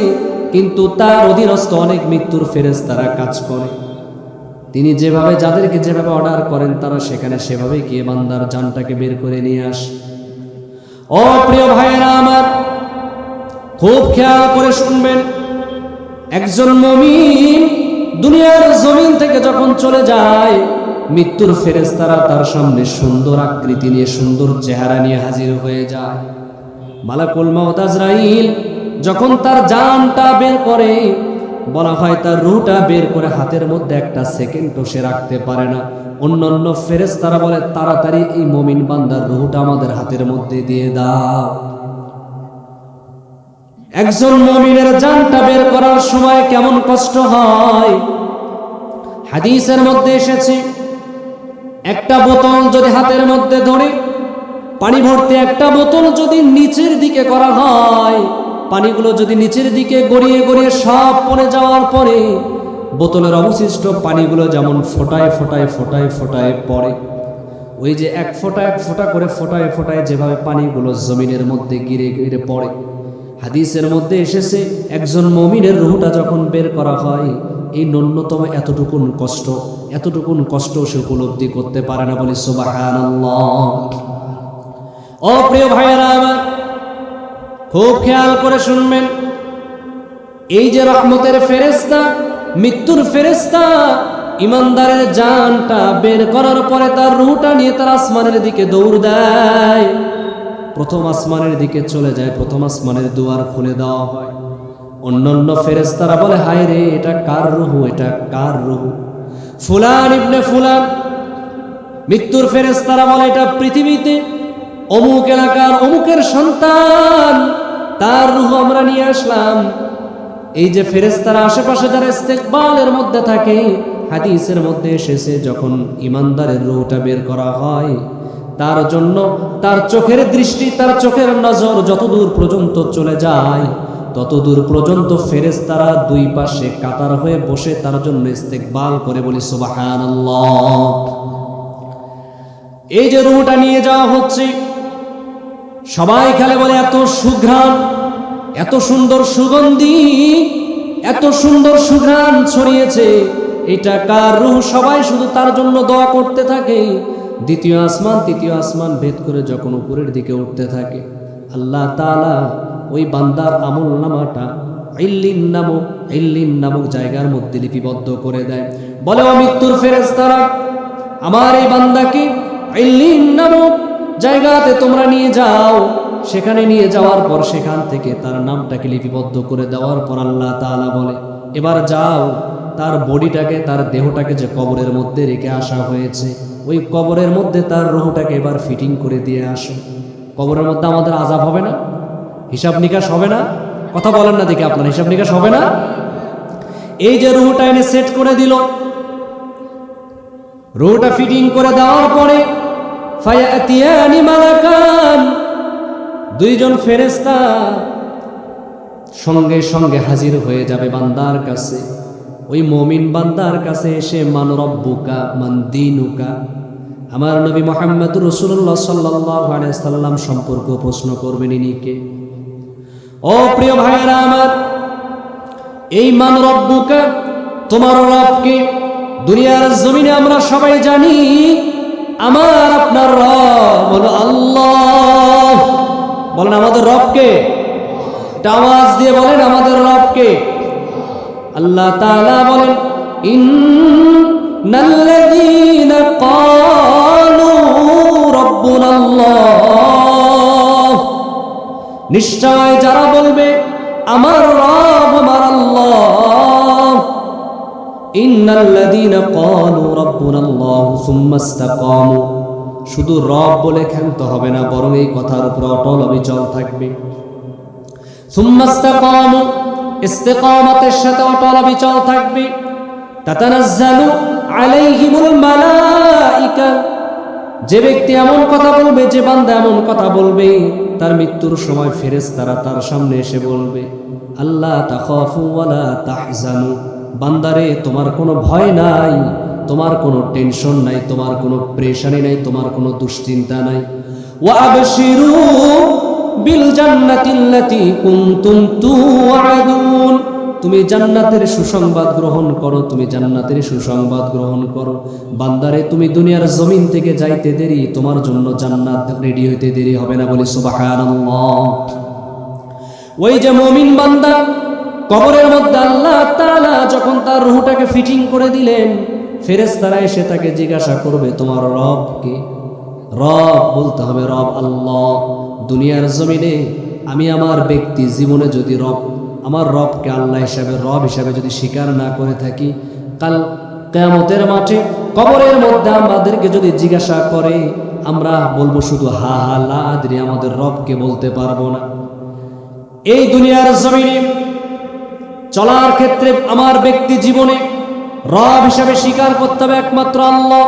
কিন্তু তার অধীনস্থ অনেক মৃত্যুর ফেরেশতারা কাজ করে। তিনি যেভাবে যাদেরকে যেভাবে অর্ডার করেন, তারা সেখানে সেভাবে গিয়ে বান্দার জানটাকে বের করে নিয়ে আসে। ও প্রিয় ভাইয়েরা আমার, খুব খেয়াল করে শুনবেন। একজন মুমিন দুনিয়ার জমিন থেকে যখন চলে যায়, মৃত্যুর ফেরেশতারা তার সামনে সুন্দর আকৃতি নিয়ে, সুন্দর চেহারা নিয়ে হাজির হয়ে যায়। মালাকুল মাউত আজরাইল যখন তার জানটা বের করে, বলা হয় তার রুহটা বের করে হাতের মধ্যে একটা সেকেন্ডও সে রাখতে পারে না। অন্যান্য ফেরেশতারা বলে তাড়াতাড়ি এই মুমিন বান্দার রুহটা আমাদের হাতের মধ্যে দিয়ে দাও। একজন মুমিনের জানটা বের করার সময় কেমন কষ্ট হয় হাদিসের মধ্যে এসেছে, একটা বোতল যদি হাতের মধ্যে ধরে পানি ভর্তি একটা বোতল যদি নিচের দিকে করা হয়, পানিগুলো যদি নিচের দিকে গড়িয়ে গড়িয়ে সব পড়ে যাওয়ার পরে বোতলের অবশিষ্ট পানিগুলো যেমন ফোটায় ফোটায় ফোটায় ফোটায় পড়ে, ওই যে এক ফোঁটা করে ফোটায় ফোটায় যেভাবে পানিগুলো জমিনের মধ্যে গিরে গিরে পড়ে, হাদিসের মধ্যে এসেছে একজন মুমিনের রূহটা যখন বের করা হয় এই ন্যূনতম এতটুকুন কষ্ট সে উপলব্ধি করতে পারে না। বলি সুবহানাল্লাহ। ও প্রিয় ভাইয়েরা আমার, খুব খেয়াল করে শুনবেন, এই যে রহমতের ফেরেশতা, মৃত্যুর ফেরেশতা ইমানদারের জানটা বের করার পরে তার রূহটা নিয়ে তার আসমানের দিকে দৌড় দেয়, প্রথম আসমানের দিকে চলে যায়, প্রথম আসমানের দুয়ার খুলে দেওয়া হয়। অন্যান্য ফেরেশতারা বলে হায় রে, এটা কার রূহ, এটা কার রূহ? ফুলান ইবনে ফুলান। মৃত্যুর ফেরেশতারা বলে এটা পৃথিবীতে অমুক এলাকার অমুকের সন্তান, তার রূহ আমরা নিয়ে আসলাম। এই যে ফেরেশতারা আশেপাশে যারা ইস্তেকবালের মধ্যে থাকে, হাদিসের মধ্যে এসেছে যখন ইমানদারের রূহটা বের করা হয় তার জন্য তার চোখের দৃষ্টি, তার চোখের নজর যতদূর পর্যন্ত চলে যায় ততদূর পর্যন্ত ফেরেশতারা দুই পাশে কাতার হয়ে বসে তার জন্য ইস্তেকবাল করে। বলি সুবহানাল্লাহ। এই যে রূহটা নিয়ে যাওয়া হচ্ছে, সবাই খেলে বলে এত সুঘ্রাণ, এত সুন্দর সুগন্ধি, এত সুন্দর সুঘ্রাণ ছড়িয়েছে, এটা কার রূহ? সবাই শুধু তার জন্য দোয়া করতে থাকে। দ্বিতীয় আসমান তৃতীয় আসমান ভেদ করে যখন উপরের দিকে উঠতে থাকে, আল্লাহ তাআলা ওই বান্দার আমল নামাটা ইল্লিন নামক জায়গার মধ্যে লিপিবদ্ধ করে দেয়। বলে ও মৃত্যুর ফেরেশতারা, আমার এই বান্দাকে ইল্লিন নামক জায়গাতে তোমরা নিয়ে যাও। সেখানে নিয়ে যাওয়ার পর সেখান থেকে তার নামটাকে লিপিবদ্ধ করে দেওয়ার পর আল্লাহ তাআলা বলে এবার যাও, তার বডিটাকে, তার দেহটাকে যে কবরের মধ্যে রেখে আসা হয়েছে ওই কবরের মধ্যে তার রূহটাকে এবার ফিটিং করে দিয়ে আসো। কবরের মধ্যে আমাদের আযাব হবে না? হিসাব নিকাশ হবে না? কথা বলেন না দেখি আপনার, হিসাব নিকাশ হবে না? এই যে রূহটা এনে সেট করে দিল, রূহটা ফিটিং করে দেওয়ার পরে ফায়াতিয়ানি মালাকান, দুইজন ফেরেশতা সঙ্গে সঙ্গে হাজির হয়ে যাবে বান্দার কাছে। ওই মুমিন বান্দার কাছে এসে মান রব্বুকা মান দীনুকা, আমার নবী মুহাম্মদুর রাসূলুল্লাহ সাল্লাল্লাহু আলাইহি সাল্লাম সম্পর্কে প্রশ্ন করবেন, ইনি কে? ও প্রিয় ভাইয়েরা আমার, এই মান রব্বুকা, তোমার রবকে দুনিয়ার জমিনে আমরা সবাই জানি, আমার আপনার রব হলো আল্লাহ। বলেন আমাদের রবকে, এটা আওয়াজ দিয়ে বলেন আমাদের রবকে। আল্লাহ তাআলা বলেন ইন্নাল্লাযীনা ক্বালু রাব্বুনাল্লাহ, নিশ্চয় যারা বলবে আমার রব আমার আল্লাহ, ইন্নাল্লাযীনা ক্বালু রাব্বুনাল্লাহ সুম্মা ইসতাকামু, শুধু রব বলে ক্ষান্ত হবে না, বরং এই কথার উপর অটল অবিচল থাকবে। সুম্মা ইসতাকামু, ইস্তিকামতের সাথে অটল অবিচল থাকবে। তাতানাজ্জালু আলাইহিমুল মালাইকা, যে ব্যক্তি এমন কথা বলবে, যে বান্দা এমন কথা বলবে, তার মৃত্যুর সময় ফেরেশতারা তার সামনে এসে বলবে আল্লাহ তাখাফু ওয়ালা তাহজানু, বান্দারে তোমার কোনো ভয় নাই, তোমার কোনো টেনশন নাই, তোমার কোনো প্রেশানি নাই, তোমার কোনো দুশ্চিন্তা নাই। ওয়া আবশিরু বিল জান্নাতিল্লাতী কুনতুম তুআদুন, তুমি জান্নাতের সুসংবাদ গ্রহণ করো, তুমি জান্নাতের সুসংবাদ গ্রহণ করো। বান্দারে তুমি দুনিয়ার জমিন থেকে যাইতে দেরি, তোমার জন্য জান্নাত রেডি হইতে দেরি হবে না। বলি সুবহানাল্লাহ। ওই যে মুমিন বান্দা কবরের মধ্যে আল্লাহ তাআলা যখন তার রূহটাকে ফিটিং করে দিলেন, ফেরেশতারা এসে তাকে জিজ্ঞাসা করবে তোমার রব কে? রব বলতে হবে রব আল্লাহ। দুনিয়ার জমিনে আমি আমার ব্যক্তি জীবনে যদি রব আমার রবকে আল্লাহ হিসাবে রব হিসাবে যদি স্বীকার না করে থাকি, কাল কিয়ামতের মাঠে কবরের মধ্যে আমাদেরকে যদি জিজ্ঞাসা করে, আমরা বলবো শুধু হা হা লা আদরি, আমাদের রবকে বলতে পারবো না। এই দুনিয়ার জমিনে চলার ক্ষেত্রে আমার ব্যক্তি জীবনে রব হিসাবে স্বীকার করতে হবে একমাত্র আল্লাহ।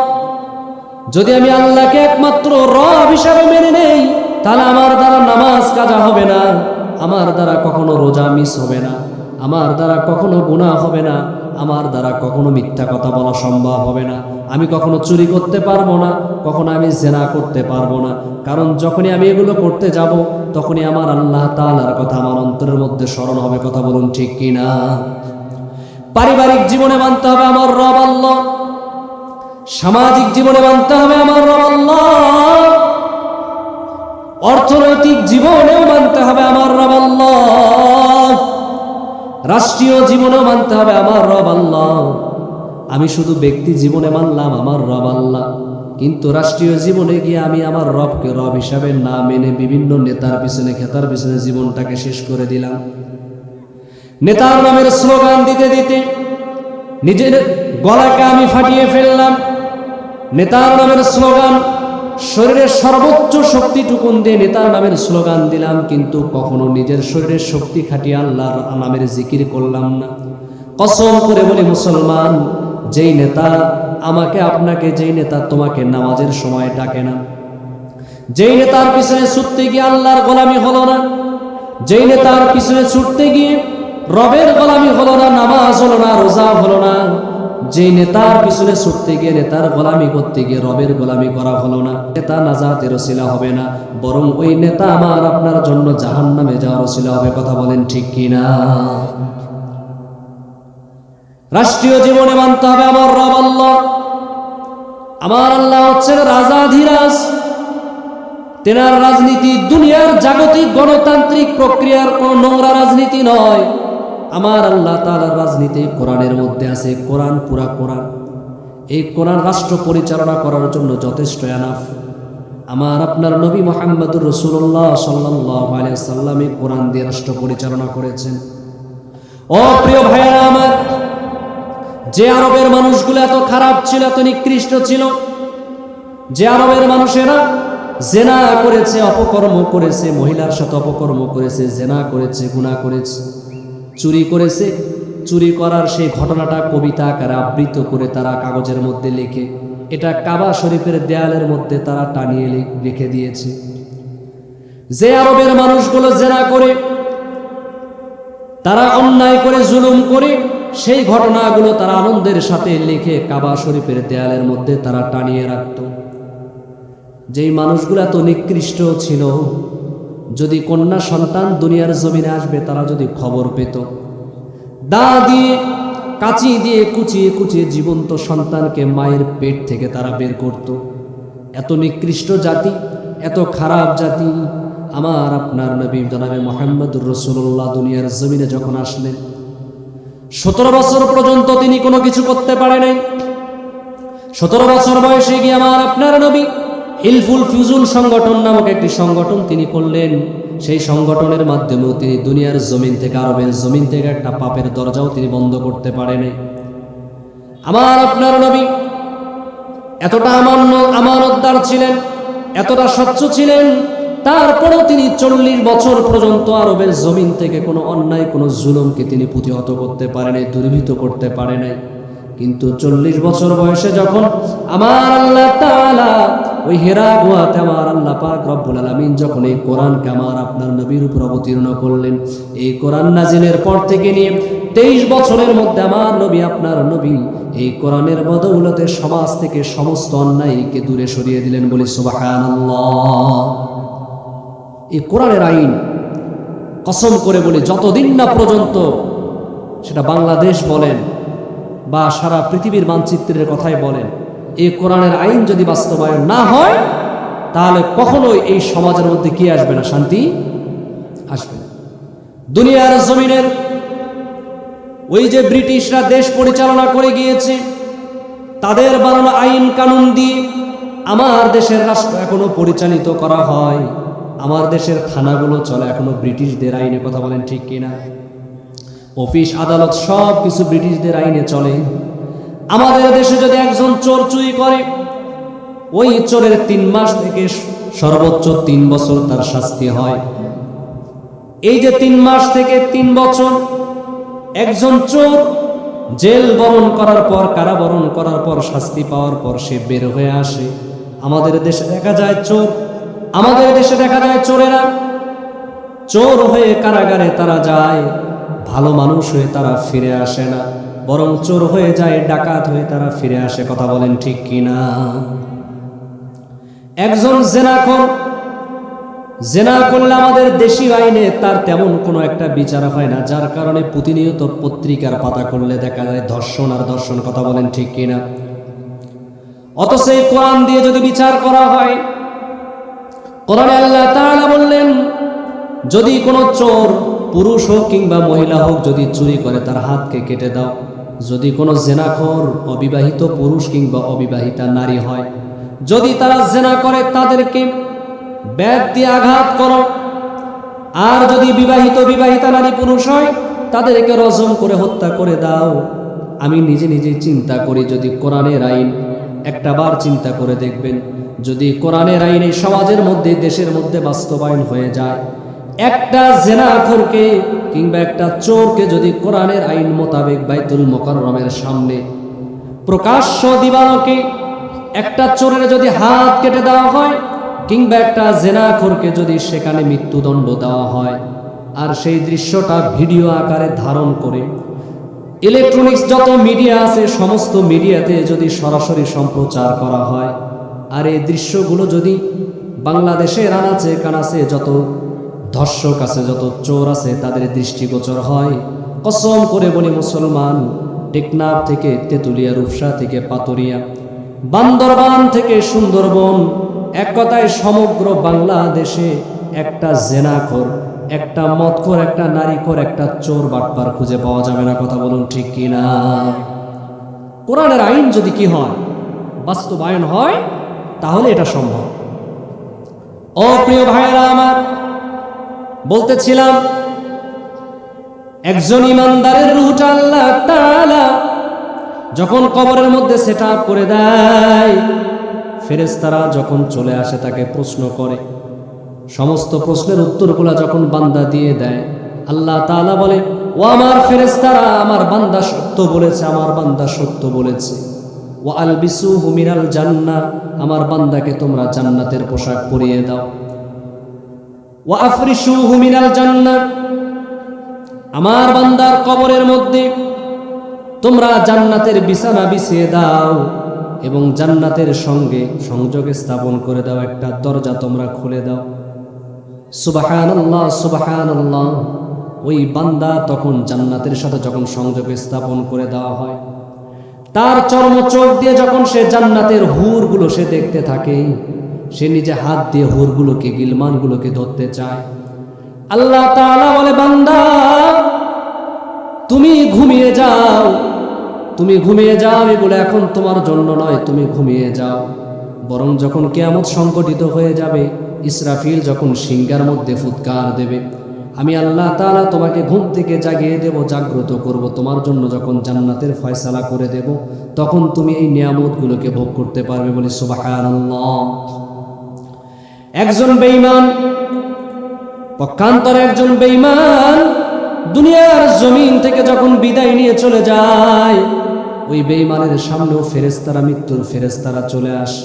যদি আমি আল্লাহকে একমাত্র রব হিসাবে মেনে নেই, তাহলে আমার দ্বারা নামাজ কাজা হবে না, আমার দ্বারা কখনো রোজা মিস হবে না, আমার দ্বারা কখনো গুনাহ হবে না, আমার দ্বারা কখনো মিথ্যা কথা বলা সম্ভব হবে না, আমি কখনো চুরি করতে পারবো না, কখনো আমি জেনা করতে পারবো না। কারণ যখনই আমি এগুলো করতে যাব, তখনই আমার আল্লাহ তাআলার কথা আমার অন্তরের মধ্যে স্মরণ হবে। কথা বলুন ঠিক কিনা? পারিবারিক জীবনে মানতে হবে আমার রব আল্লাহ, সামাজিক জীবনে মানতে হবে আমার রব আল্লাহ, অর্থনৈতিক জীবনেও মানতে হবে আমার রব আল্লাহ, রাষ্ট্রীয় জীবনেও মানতে হবে আমার রব আল্লাহ। আমি শুধু ব্যক্তি জীবনে মানলাম আমার রব আল্লাহ, কিন্তু রাষ্ট্রীয় জীবনে গিয়ে আমি আমার রবকে রব হিসাবে না মেনে বিভিন্ন নেতার পিছনে খেতার পিছনে জীবনটাকে শেষ করে দিলাম। নেতার নামের স্লোগান দিতে দিতে নিজের গলাকে আমি ফাটিয়ে ফেললাম। নেতার নামের স্লোগান, শরীরের সর্বোচ্চ শক্তিটুকুন দিয়ে নেতার নামের স্লোগান দিলাম, কিন্তু কখনো নিজের শরীরের শক্তি খাটিয়ে আল্লাহর নামের জিকির করলাম না। কসম করে বলি মুসলমান, যেই নেতা আমাকে আপনাকে, যেই নেতা তোমাকে নামাজের সময় ডাকে না, যেই নেতার পিছনে ছুটতে গিয়ে আল্লাহর গোলামি হলো না, যেই নেতার পিছনে ছুটতে গিয়ে রবের গোলামি হলো না, নামাজ হলো না, রোজা হলো না, যেই নেতার পিছনে ছুটতে গিয়ে নেতার গোলামি করতে গিয়ে রবের গোলামি করা হলো না, নেতা নাজাতের ওসিলা হবে না, বরং ওই নেতা আমার আপনার জন্য জাহান্নামে যাওয়ার ওসিলা হবে। কথা বলেন ঠিক কিনা? রাষ্ট্রীয় জীবনে মানতে হবে আমার রব আল্লাহ। আমার আল্লাহ হচ্ছেন রাজাধিরাজ, তেনার রাজনীতি দুনিয়ার জাগতিক গণতান্ত্রিক প্রক্রিয়ার কোন নোংরা রাজনীতি নয়। আমার আল্লাহ তাআলার রাজনীতি কোরআনের মধ্যে আছে। কোরআন, পুরা কোরআন, এই কোরআন রাষ্ট্র পরিচালনা করার জন্য যথেষ্ট এনাফ। আমার আপনার নবী মুহাম্মদুর রাসূলুল্লাহ সাল্লাল্লাহু আলাইহি ওয়াসাল্লাম এই কোরআন দিয়ে রাষ্ট্র পরিচালনা করেছেন। ও প্রিয় ভাইয়েরা আমার, যে আরবের মানুষগুলো এত খারাপ ছিল, এত নিকৃষ্ট ছিল, যে আরবের মানুষেরা জেনা করেছে, অপকর্ম করেছে, মহিলার সাথে অপকর্ম করেছে, জেনা করেছে, গুনাহ করেছে, চুরি করেছে, চুরি করার সেই ঘটনাটা কবিতা আকারে আবৃত করে তারা কাগজের মধ্যে লিখে এটা কাবা শরীফের দেয়ালের মধ্যে তারা টানিয়ে রেখে দিয়েছে। যে আরবের মানুষগুলো জেনা করে, তারা অন্যায় করে, জুলুম করে, সেই ঘটনাগুলো তারা আনন্দের সাথে লিখে কাবা শরীফের দেয়ালের মধ্যে তারা টানিয়ে রাখত। যেই মানুষগুলো এত নিকৃষ্ট ছিল, যদি কন্যা সন্তান দুনিয়ার জমিনে আসবে, তারা যদি খবর পেত, দা দিয়ে, কাঁচি দিয়ে কুচিয়ে কুচিয়ে জীবন্ত সন্তানকে মায়ের পেট থেকে তারা বের করত। এত নিকৃষ্ট জাতি, এত খারাপ জাতি। আমার আপনার নবী জনাবে মুহাম্মদুর রাসূলুল্লাহ দুনিয়ার জমিনে যখন আসলেন, 17 বছর পর্যন্ত তিনি কোনো কিছু করতে পারে নাই। 17 বছর বয়সে গিয়ে আমার আপনার নবী হিলফুল ফিউজুল সংগঠন নামক একটি সংগঠন তিনি করলেন। সেই সংগঠনের মাধ্যমেও তিনি দুনিয়ার জমিন থেকে, আরবের জমিন থেকে একটা পাপের দরজাও তিনি বন্ধ করতে পারেনি। আমার আপনার নবী এতটা আমানতদার ছিলেন, এতটা স্বচ্ছ ছিলেন, তারপরেও তিনি 40 বছর পর্যন্ত আরবের জমিন থেকে কোনো অন্যায়, কোনো জুলুমকে তিনি প্রতিহত করতে পারে নাই, দুর্বৃত্ত করতে পারে নাই। কিন্তু 40 বছর বয়সে যখন আমার আল্লাহ তাআলা ওই হেরা গুহাতে আমার আল্লাহ পাক রব্বুল আলামিন যখন এই কোরআনকে আমার আপনার নবীর উপর অবতীর্ণ করলেন, এই কোরআন নাজিলের পর থেকে নিয়ে 23 বছরের মধ্যে আমার নবী, আপনার নবী এই কোরআনের বদৌলতে সমাজ থেকে সমস্ত অন্যায়কে দূরে সরিয়ে দিলেন। বলি সুবহানাল্লাহ। এই কোরআনের আইন, কসম করে বলি, যতদিন না পর্যন্ত, সেটা বাংলাদেশ বলেন বা সারা পৃথিবীর মানচিত্রের কথাই বলেন, এই কোরআনের আইন যদি বাস্তবায়ন না হয়, তাহলে কখনোই এই সমাজের মধ্যে কি আসবে না? শান্তি আসবে না। দুনিয়ার জমিনের ওই যে ব্রিটিশরা দেশ পরিচালনা করে গিয়েছে, তাদের বানানো আইন কানুন দিয়ে আমার দেশের রাষ্ট্র এখনো পরিচালিত করা হয়। আমার দেশের থানাগুলো চলে এখনো ব্রিটিশদের আইনে। কথা বলেন ঠিক কিনা? অফিস আদালত সব কিছু ব্রিটিশদের আইনে চলে। আমাদের দেশে যদি একজন চোর চুরি করে, ওই চোরের 3 মাস থেকে সর্বোচ্চ 3 বছর তার শাস্তি হয়। এই যে 3 মাস থেকে 3 বছর একজন চোর জেল বরণ করার পর, কারাবরণ করার পর, শাস্তি পাওয়ার পর সে বের হয়ে আসে। আমাদের দেশে দেখা যায় চোরেরা চোর হয়ে কারাগারে তারা যায়, ভালো মানুষ হয়ে তারা ফিরে আসে না, বরং চোর হয়ে যায়, ডাকাত হয়ে তারা ফিরে আসে। কথা বলেন ঠিক কিনা? একজন জেনা করলে আমাদের দেশি আইনে তার তেমন কোনো একটা বিচার হয় না, যার কারণে প্রতিনিয়ত পত্রিকার পাতা করলে দেখা যায় ধর্ষণ আর ধর্ষণ। কথা বলেন ঠিক কিনা? অথচ এই কোরআন দিয়ে যদি বিচার করা হয়, কোরআনে আল্লাহ তাআলা বললেন, যদি কোনো চোর পুরুষ হোক কিংবা মহিলা হোক যদি চুরি করে তার হাতকে কেটে দাও। যদি কোনো জেনাখোর অবিবাহিত পুরুষ কিংবা অবিবাহিতা নারী হয়, যদি তারা জেনা করে তাদেরকে ব্যাট দিয়ে আঘাত করো। আর যদি বিবাহিতা নারী পুরুষ হয় তাদেরকে রজম করে হত্যা করে দাও। আমি নিজে চিন্তা করি, যদি কোরআনের আইন একটা বার চিন্তা করে দেখবেন, যদি কোরআনের আইন এই সমাজের মধ্যে, দেশের মধ্যে বাস্তবায়ন হয়ে যায়, একটা জেনাখোরকে কিংবা একটা চোরকে যদি কোরআনের আইন মোতাবেক বাইতুল মুকাররমের সামনে প্রকাশ্য দিবালোকে একটা চোরের যদি হাত কেটে দেওয়া হয়, কিংবা একটা জেনাখোরকে যদি সেখানে মৃত্যুদণ্ড দেওয়া হয়, আর সেই দৃশ্যটা ভিডিও আকারে ধারণ করে ইলেকট্রনিক্স যত মিডিয়া আছে সমস্ত মিডিয়াতে যদি সরাসরি সম্প্রচার করা হয়, আর এই দৃশ্যগুলো যদি বাংলাদেশের আনাচে কানাচে যত ধর্ষক আছে, যত চোর আছে তাদের দৃষ্টিগোচর হয়, কসম করে বলি মুসলমান, টেকনাফ থেকে তেতুলিয়া, রূপসা থেকে পাতুরিয়া, বান্দরবান থেকে সুন্দরবন, এক কথায় সমগ্র বাংলাদেশে একটা জেনাখোর, একটা মদখোর, একটা নারীখোর, একটা চোর বাটপার খুঁজে পাওয়া যাবে না। কথা বলুন ঠিক কিনা? কোরআনের আইন যদি কি হয়, বাস্তবায়ন হয়, তাহলে এটা সম্ভব। ও প্রিয় ভাইরা আমার, বলতেছিলাম একজন ইমানদারের রূহটা আল্লাহ তাআলা যখন কবরের মধ্যে সেটআপ করে দেয়, ফেরেশতারা যখন চলে আসে তাকে প্রশ্ন করে, সমস্ত প্রশ্নের উত্তরগুলো যখন বান্দা দিয়ে দেয়, আল্লাহ তাআলা বলে, ও আমার ফেরেশতারা, আমার বান্দা সত্য বলেছে, আমার বান্দা সত্য বলেছে। ওয়া আলবিসুহু মিনাল জান্নাহ, আমার বান্দাকে তোমরা জান্নাতের পোশাক পরিয়ে দাও। ওয়া আফরিশুহু মিনাল জান্নাহ, আমার বান্দার কবরের মধ্যে তোমরা জান্নাতের বিছানা বিছিয়ে দাও এবং জান্নাতের সঙ্গে সংযোগ স্থাপন করে দাও, একটা দরজা তোমরা খুলে দাও। সুবহানাল্লাহ, সুবহানাল্লাহ। ওই বান্দা তখন জান্নাতের সাথে যখন সংযোগ স্থাপন করে দেওয়া হয়, তার চর্ম চোখ দিয়ে যখন সে জান্নাতের হুরগুলো সে দেখতে থাকে, সে নিজে হাত দিয়ে হুরগুলোকে, গিলমানগুলোকে ধরতে চায়। আল্লাহ তাআলা বলে, বান্দা তুমি ঘুমিয়ে যাও, তুমি ঘুমিয়ে যাও, এগুলো এখন তোমার জন্য নয়, তুমি ঘুমিয়ে যাও। বরং যখন কিয়ামত সংঘটিত হয়ে যাবে, ইসরাফিল যখন সিংহার মধ্যে ফুৎকার দেবে, আমি আল্লাহ তাআলা তোমাকে ঘুম থেকে জাগিয়ে দেব, জাগ্রত করব, তোমার জন্য যখন জান্নাতের ফয়সালা করে দেব, তখন তুমি এই নিয়ামতগুলোকে ভোগ করতে পারবে। বলি সুবহানাল্লাহ। একজন বেঈমান, পক্ষান্তরে একজন বেঈমান দুনিয়ার জমিন থেকে যখন বিদায় নিয়ে চলে যায়, ওই বেঈমানের সামনেও ফেরেশতারা, মৃত্যুর ফেরেশতারা চলে আসে।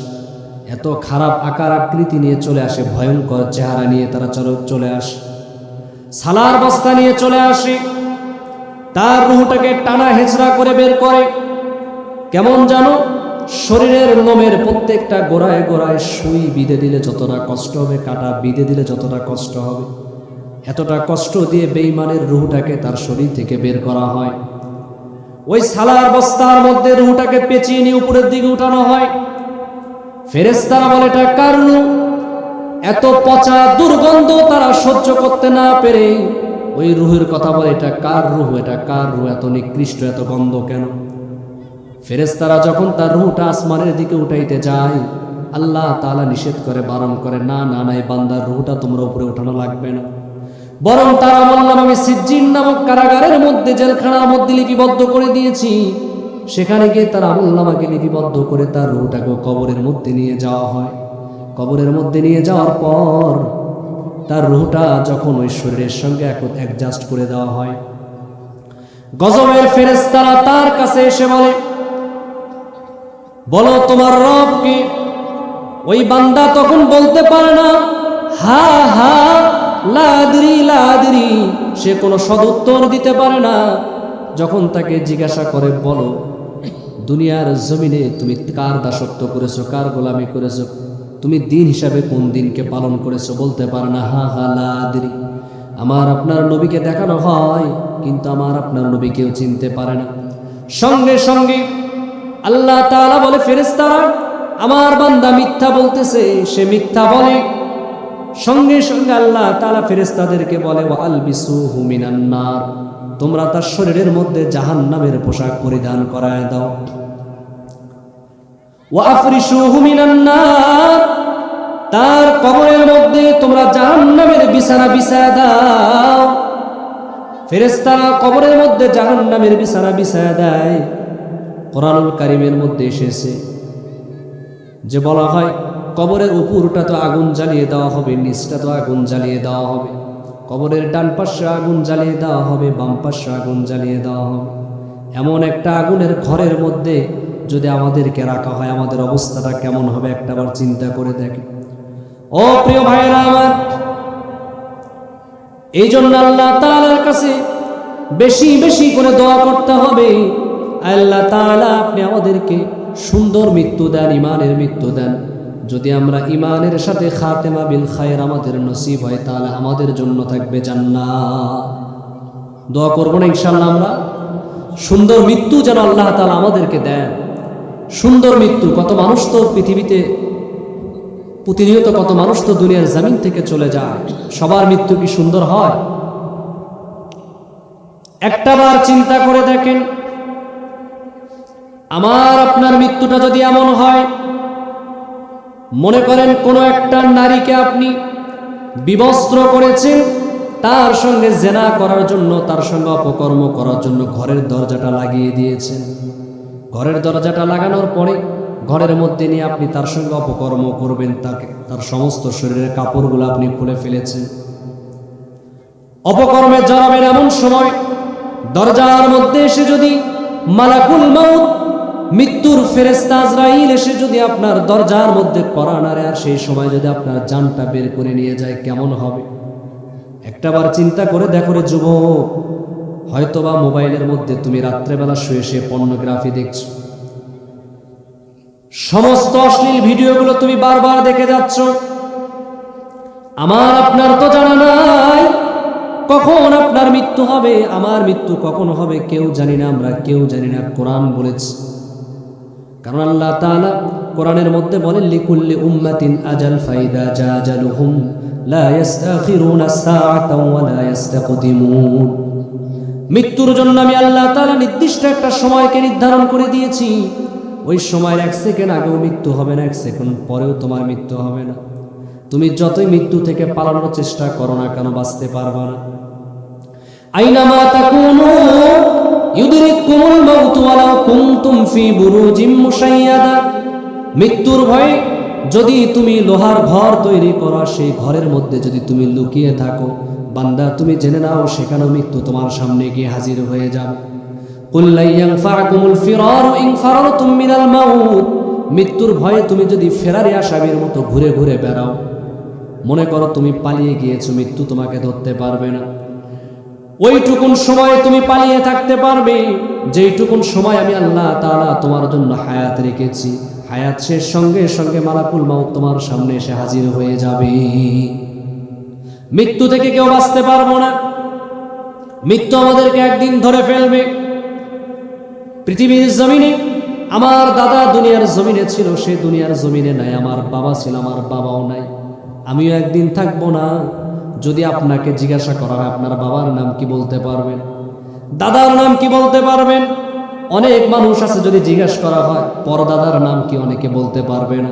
এত খারাপ আকার আকৃতি নিয়ে চলে আসে, ভয়ঙ্কর চেহারা নিয়ে তারা চলে আসে, সালার বস্তা নিয়ে চলে আসে, তার রূহটাকে টানা হেঁচড়া করে বের করে। কেমন জানো, শরীরের লোমের প্রত্যেকটা গোড়ায় গোড়ায় সুই বিঁধে দিলে যতটা কষ্ট হবে, কাটা বিঁধে দিলে যতটা কষ্ট হবে, এতটা কষ্ট দিয়ে বেঈমানের রূহটাকে তার শরীর থেকে বের করা হয়। ওই সালার বস্তার মধ্যে রূহটাকে পেঁচিয়ে নিয়ে উপরের দিকে উঠানো হয়। ফেরেশতারা বলে, এটা কার রূহ? এত পচা দুর্গন্ধ তারা সহ্য করতে না পেরে ওই রূহের কথা বলে, এটা কার রূহ? এটা কার রূহ? এত নিকৃষ্ট, এত গন্ধ কেন? ফেরেশতারা যখন তার রূহটা আসমানের দিকে উঠাইতে যায়, আল্লাহ তাআলা নিষেধ করে, বারণ করে, না না না, এই বান্দার রূহটা তোমরা উপরে উঠানো লাগবে না। বরং তারা বললাম আমি সিজ্জিন নামক কারাগারের মধ্যে, জেলখানার মধ্যে লিপিবদ্ধ করে দিয়েছি। সেখানে গিয়ে তারা আমাকে লিপিবদ্ধ করে তার রূহটাকে কবরের মধ্যে নিয়ে যাওয়া হয়। কবরের মধ্যে নিয়ে যাওয়ার পর তার রূহটা যখন ওই শরীরের সঙ্গে অ্যাডজাস্ট করে দেওয়া হয়, গজবের ফেরেশতারা তার কাছে এসে বলো তোমার রব কি? ওই বান্দা তখন বলতে পারে না, হা হা লাদরি লাদরি, সে কোনো সদুত্তর দিতে পারে না। যখন তাকে জিজ্ঞাসা করে বলো দুনিয়ার জমিনে তুমি কার দাসত্ব করেছো, কার গোলামি করেছো, তুমি দিন হিসাবে কোন দিনকে পালন করেছো, বলতে পারে না হা হা লাদরি। আমার আপনার নবীকে দেখানো হয়, কিন্তু আমার আপনার নবীকেও চিনতে পারে না। সঙ্গে সঙ্গে আল্লাহ তাআলা বলে ফেরেশতারা আমার বান্দা মিথ্যা বলতেছে, সে মিথ্যা বলে। সঙ্গে সঙ্গে আল্লাহ তাআলা ফেরেশতাদেরকে বলে ওয়া আলবিসুহু মিনান নার, তোমরা তার শরীরের মধ্যে জাহান্নামের পোশাক পরিধান করায় দাও। ওয়া আফরিশুহু মিনান নার, তার কবরের মধ্যে তোমরা জাহান্নামের বিছানা বিছায় দাও। ফেরেশতারা কবরের মধ্যে জাহান্নামের বিছানা বিছায় দেয়। কোরআনুল কারীমের মধ্যে এসেছে যে বলা হয় কবরের উপরটা তো আগুন জ্বালিয়ে দেওয়া হবে, নিচটা তো আগুন জ্বালিয়ে দেওয়া হবে। কবরের ডান পাশে আগুন জ্বালিয়ে দেওয়া হবে, বাম পাশে আগুন জ্বালিয়ে দেওয়া হবে। এমন একটা আগুনের ঘরের মধ্যে যদি আমাদেরকে রাখা হয়, আমাদের অবস্থাটা কেমন হবে একটাবার চিন্তা করে দেখে। ও প্রিয় ভাইরা আমার, এই জন্য আল্লাহ তাআলার কাছে বেশি বেশি করে দোয়া করতে হবে, আল্লাহ তাআলা আপনি আমাদেরকে সুন্দর মৃত্যু দেন, ইমানের মৃত্যু দেন। যদি আমরা ইমানের সাথে খাতেমা বিল খায়র আমাদের নসিব হয়, তাহলে আমাদের জন্য থাকবে জান্নাত। দোয়া করব না ইনশাআল্লাহ আমরা সুন্দর মৃত্যু যেন আল্লাহ তাআলা আমাদেরকে দেন। সুন্দর মৃত্যু, কত মানুষ তো পৃথিবীতে প্রতিনিয়ত, কত মানুষ তো দুনিয়ার জমিন থেকে চলে যায়, সবার মৃত্যু কি সুন্দর হয়? একটাবার চিন্তা করে দেখেন, আমার আপনার মৃত্যুটা যদি এমন হয়, মনে করেন কোনো একটা নারীকে আপনি বিবস্ত্র করেছেন, তার সঙ্গে জেনা করার জন্য, তার সঙ্গে অপকর্ম করার জন্য ঘরের দরজাটা লাগিয়ে দিয়েছেন। ঘরের দরজাটা লাগানোর পরে ঘরের মধ্যে নিয়ে আপনি তার সঙ্গে অপকর্ম করবেন, তার সমস্ত শরীরের কাপড়গুলো আপনি খুলে ফেলেছেন। অপকর্মে জড়াবেন এমন সময় দরজার মধ্যে এসে যদি মালাকুল মউত, মৃত্যুর ফেরেশতা আজরাইল এসে যদি আপনার দরজার মধ্যে কড়া নাড়ে, আর সেই সময় যদি আপনার জানটা বের করে নিয়ে যায়, কেমন হবে? একটাবার চিন্তা করে দেখো রে যুবক, হয়তোবা মোবাইলের মধ্যে তুমি রাত্রেবেলা শুয়ে শুয়ে পর্নোগ্রাফি দেখছো, সমস্ত অশ্লীল ভিডিওগুলো তুমি বারবার দেখে যাচ্ছ। আমার আপনার তো জানা নাই কখন আপনার মৃত্যু হবে, আমার মৃত্যু কখন হবে কেউ জানি না, আমরা কেউ জানি না। কোরআন বলেছে, কারণ আল্লাহ তাআলা কোরআনের মধ্যে বলেন লিকুল্লি উম্মাতিন আজাল ফাইদা জাজালুহুম লা ইস্তাখিরুনা সাআতাও ওয়া লা ইস্তাকদিমুন। মৃত্যুর জন্য আমি আল্লাহ তাআলা নির্দিষ্ট একটা সময়কে নির্ধারণ করে দিয়েছি। ওই সময়ের 1 সেকেন্ড আগেও মৃত্যু হবে না, 1 সেকেন্ড পরেও তোমার মৃত্যু হবে না। তুমি যতই মৃত্যু থেকে পালানোর চেষ্টা করো না কেন, বাঁচতে পারবা না। আইনামা তাকুনু ইউদরিকুমুল মাউত ওয়ালাউ কুনতুম ফি বুরুজিম মুশাইয়াদা। মৃত্যুর ভয়ে যদি তুমি লোহার ঘর তৈরি করো, সেই ঘরের মধ্যে যদি তুমি লুকিয়ে থাকো, বান্দা তুমি জেনে নাও সেখানেও মৃত্যু তোমার সামনে গিয়ে হাজির হয়ে যাবে। কুল লা ইয়ানফাকুমুল ফিরারু ইন ফারারতুম মিনাল মাউত। মৃত্যুর ভয়ে তুমি যদি ফেরারি আসামির মতো ঘুরে ঘুরে বেড়াও, মনে করো তুমি পালিয়ে গিয়েছো, মৃত্যু তোমাকে ধরতে পারবে না। ওইটুকুন সময় তুমি পালিয়ে থাকতে পারবে, যেইটুকুন সময় আমি আল্লাহ তাআলা তোমার জন্য হায়াত রেখেছি। হায়াত শেষ সঙ্গে সঙ্গে মালাকুল মাউত তোমার সামনে এসে হাজির হয়ে যাবে। মৃত্যু থেকে কেউ বাঁচতে পারবো না, মৃত্যু আমাদেরকে একদিন ধরে ফেলবে। পৃথিবীর জমিনে আমার দাদা দুনিয়ার জমিনে ছিল, সে দুনিয়ার জমিনে নাই। আমার বাবা ছিল, আমার বাবাও নাই। আমিও একদিন থাকবো না। যদি আপনাকে জিজ্ঞাসা করা হয় আপনার বাবার নাম কি, বলতে পারবেন? দাদার নাম কি বলতে পারবেন? অনেক মানুষ আছে যদি জিজ্ঞাসা করা হয় পরদাদার নাম কি, অনেকে বলতে পারবে না।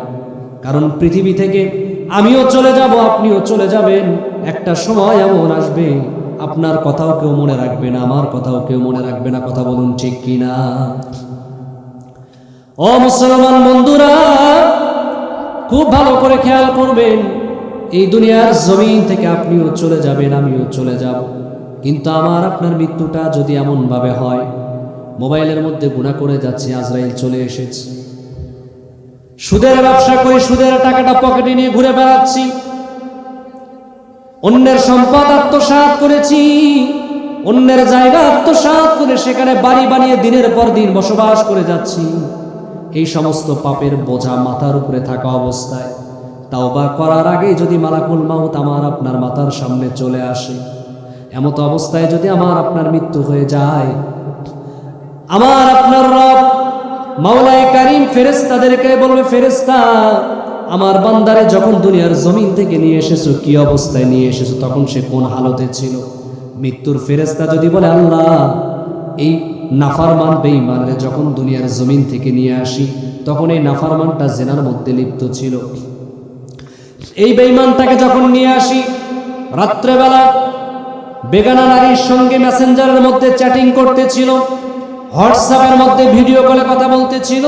কারণ পৃথিবী থেকে আমিও চলে যাব, আপনিও চলে যাবেন। একটা সময় এমন আসবে আপনার কথাও কেউ মনে রাখবে না, আমার কথাও কেউ মনে রাখবে না। কথা বলুন ঠিক কিনা? ও মুসলমান বন্ধুরা, খুব ভালো করে খেয়াল করবেন, এই দুনিয়ার জমিন থেকে আপনিও চলে যাবেন, আমিও চলে যাব। কিন্তু আমার আপনার মৃত্যুটা যদি এমন ভাবে হয়, মোবাইলের মধ্যে গুনাহ করে যাচ্ছে, আজরাইল চলে এসেছে, সুদের ব্যবসা করে সুদের টাকাটা পকেটে নিয়ে ঘুরে বেড়াচ্ছি, অন্যের সম্পদ আত্মসাৎ করেছি, অন্যের জায়গা আত্মসাৎ করে সেখানে বাড়ি বানিয়ে দিনের পর দিন বসবাস করে যাচ্ছি। এই সমস্ত পাপের বোঝা মাথার উপরে থাকা অবস্থায় তাওবা করার আগে যদি মালাকুল মাউত আমার আপনার মাথার সামনে চলে আসে, এমত অবস্থায় যদি আমার আপনার মৃত্যু হয়ে যায়, আমার আপনার রব মাওলায়ে কারীম ফেরেশতাদেরকে বলবে, ফেরেশতা, আমার বান্দারে যখন দুনিয়ার জমিন থেকে নিয়ে এসেছো, কি অবস্থায় নিয়ে এসেছো, তখন সে কোন হালতে ছিল? মৃত্যুর ফেরেশতা যদি বলে, আল্লাহ, এই নাফারমান বেঈমানরে যখন দুনিয়ার জমিন থেকে নিয়ে আসি, তখন এই নাফারমানটা জেনার মধ্যে লিপ্ত ছিল। এই বেঈমানটাকে যখন নিয়ে আসি, রাত্রেবেলা বেগানা নারীর সঙ্গে মেসেঞ্জারের মধ্যে চ্যাটিং করতেছিল, হোয়াটসঅ্যাপের মধ্যে ভিডিও কলে কথা বলতেছিল।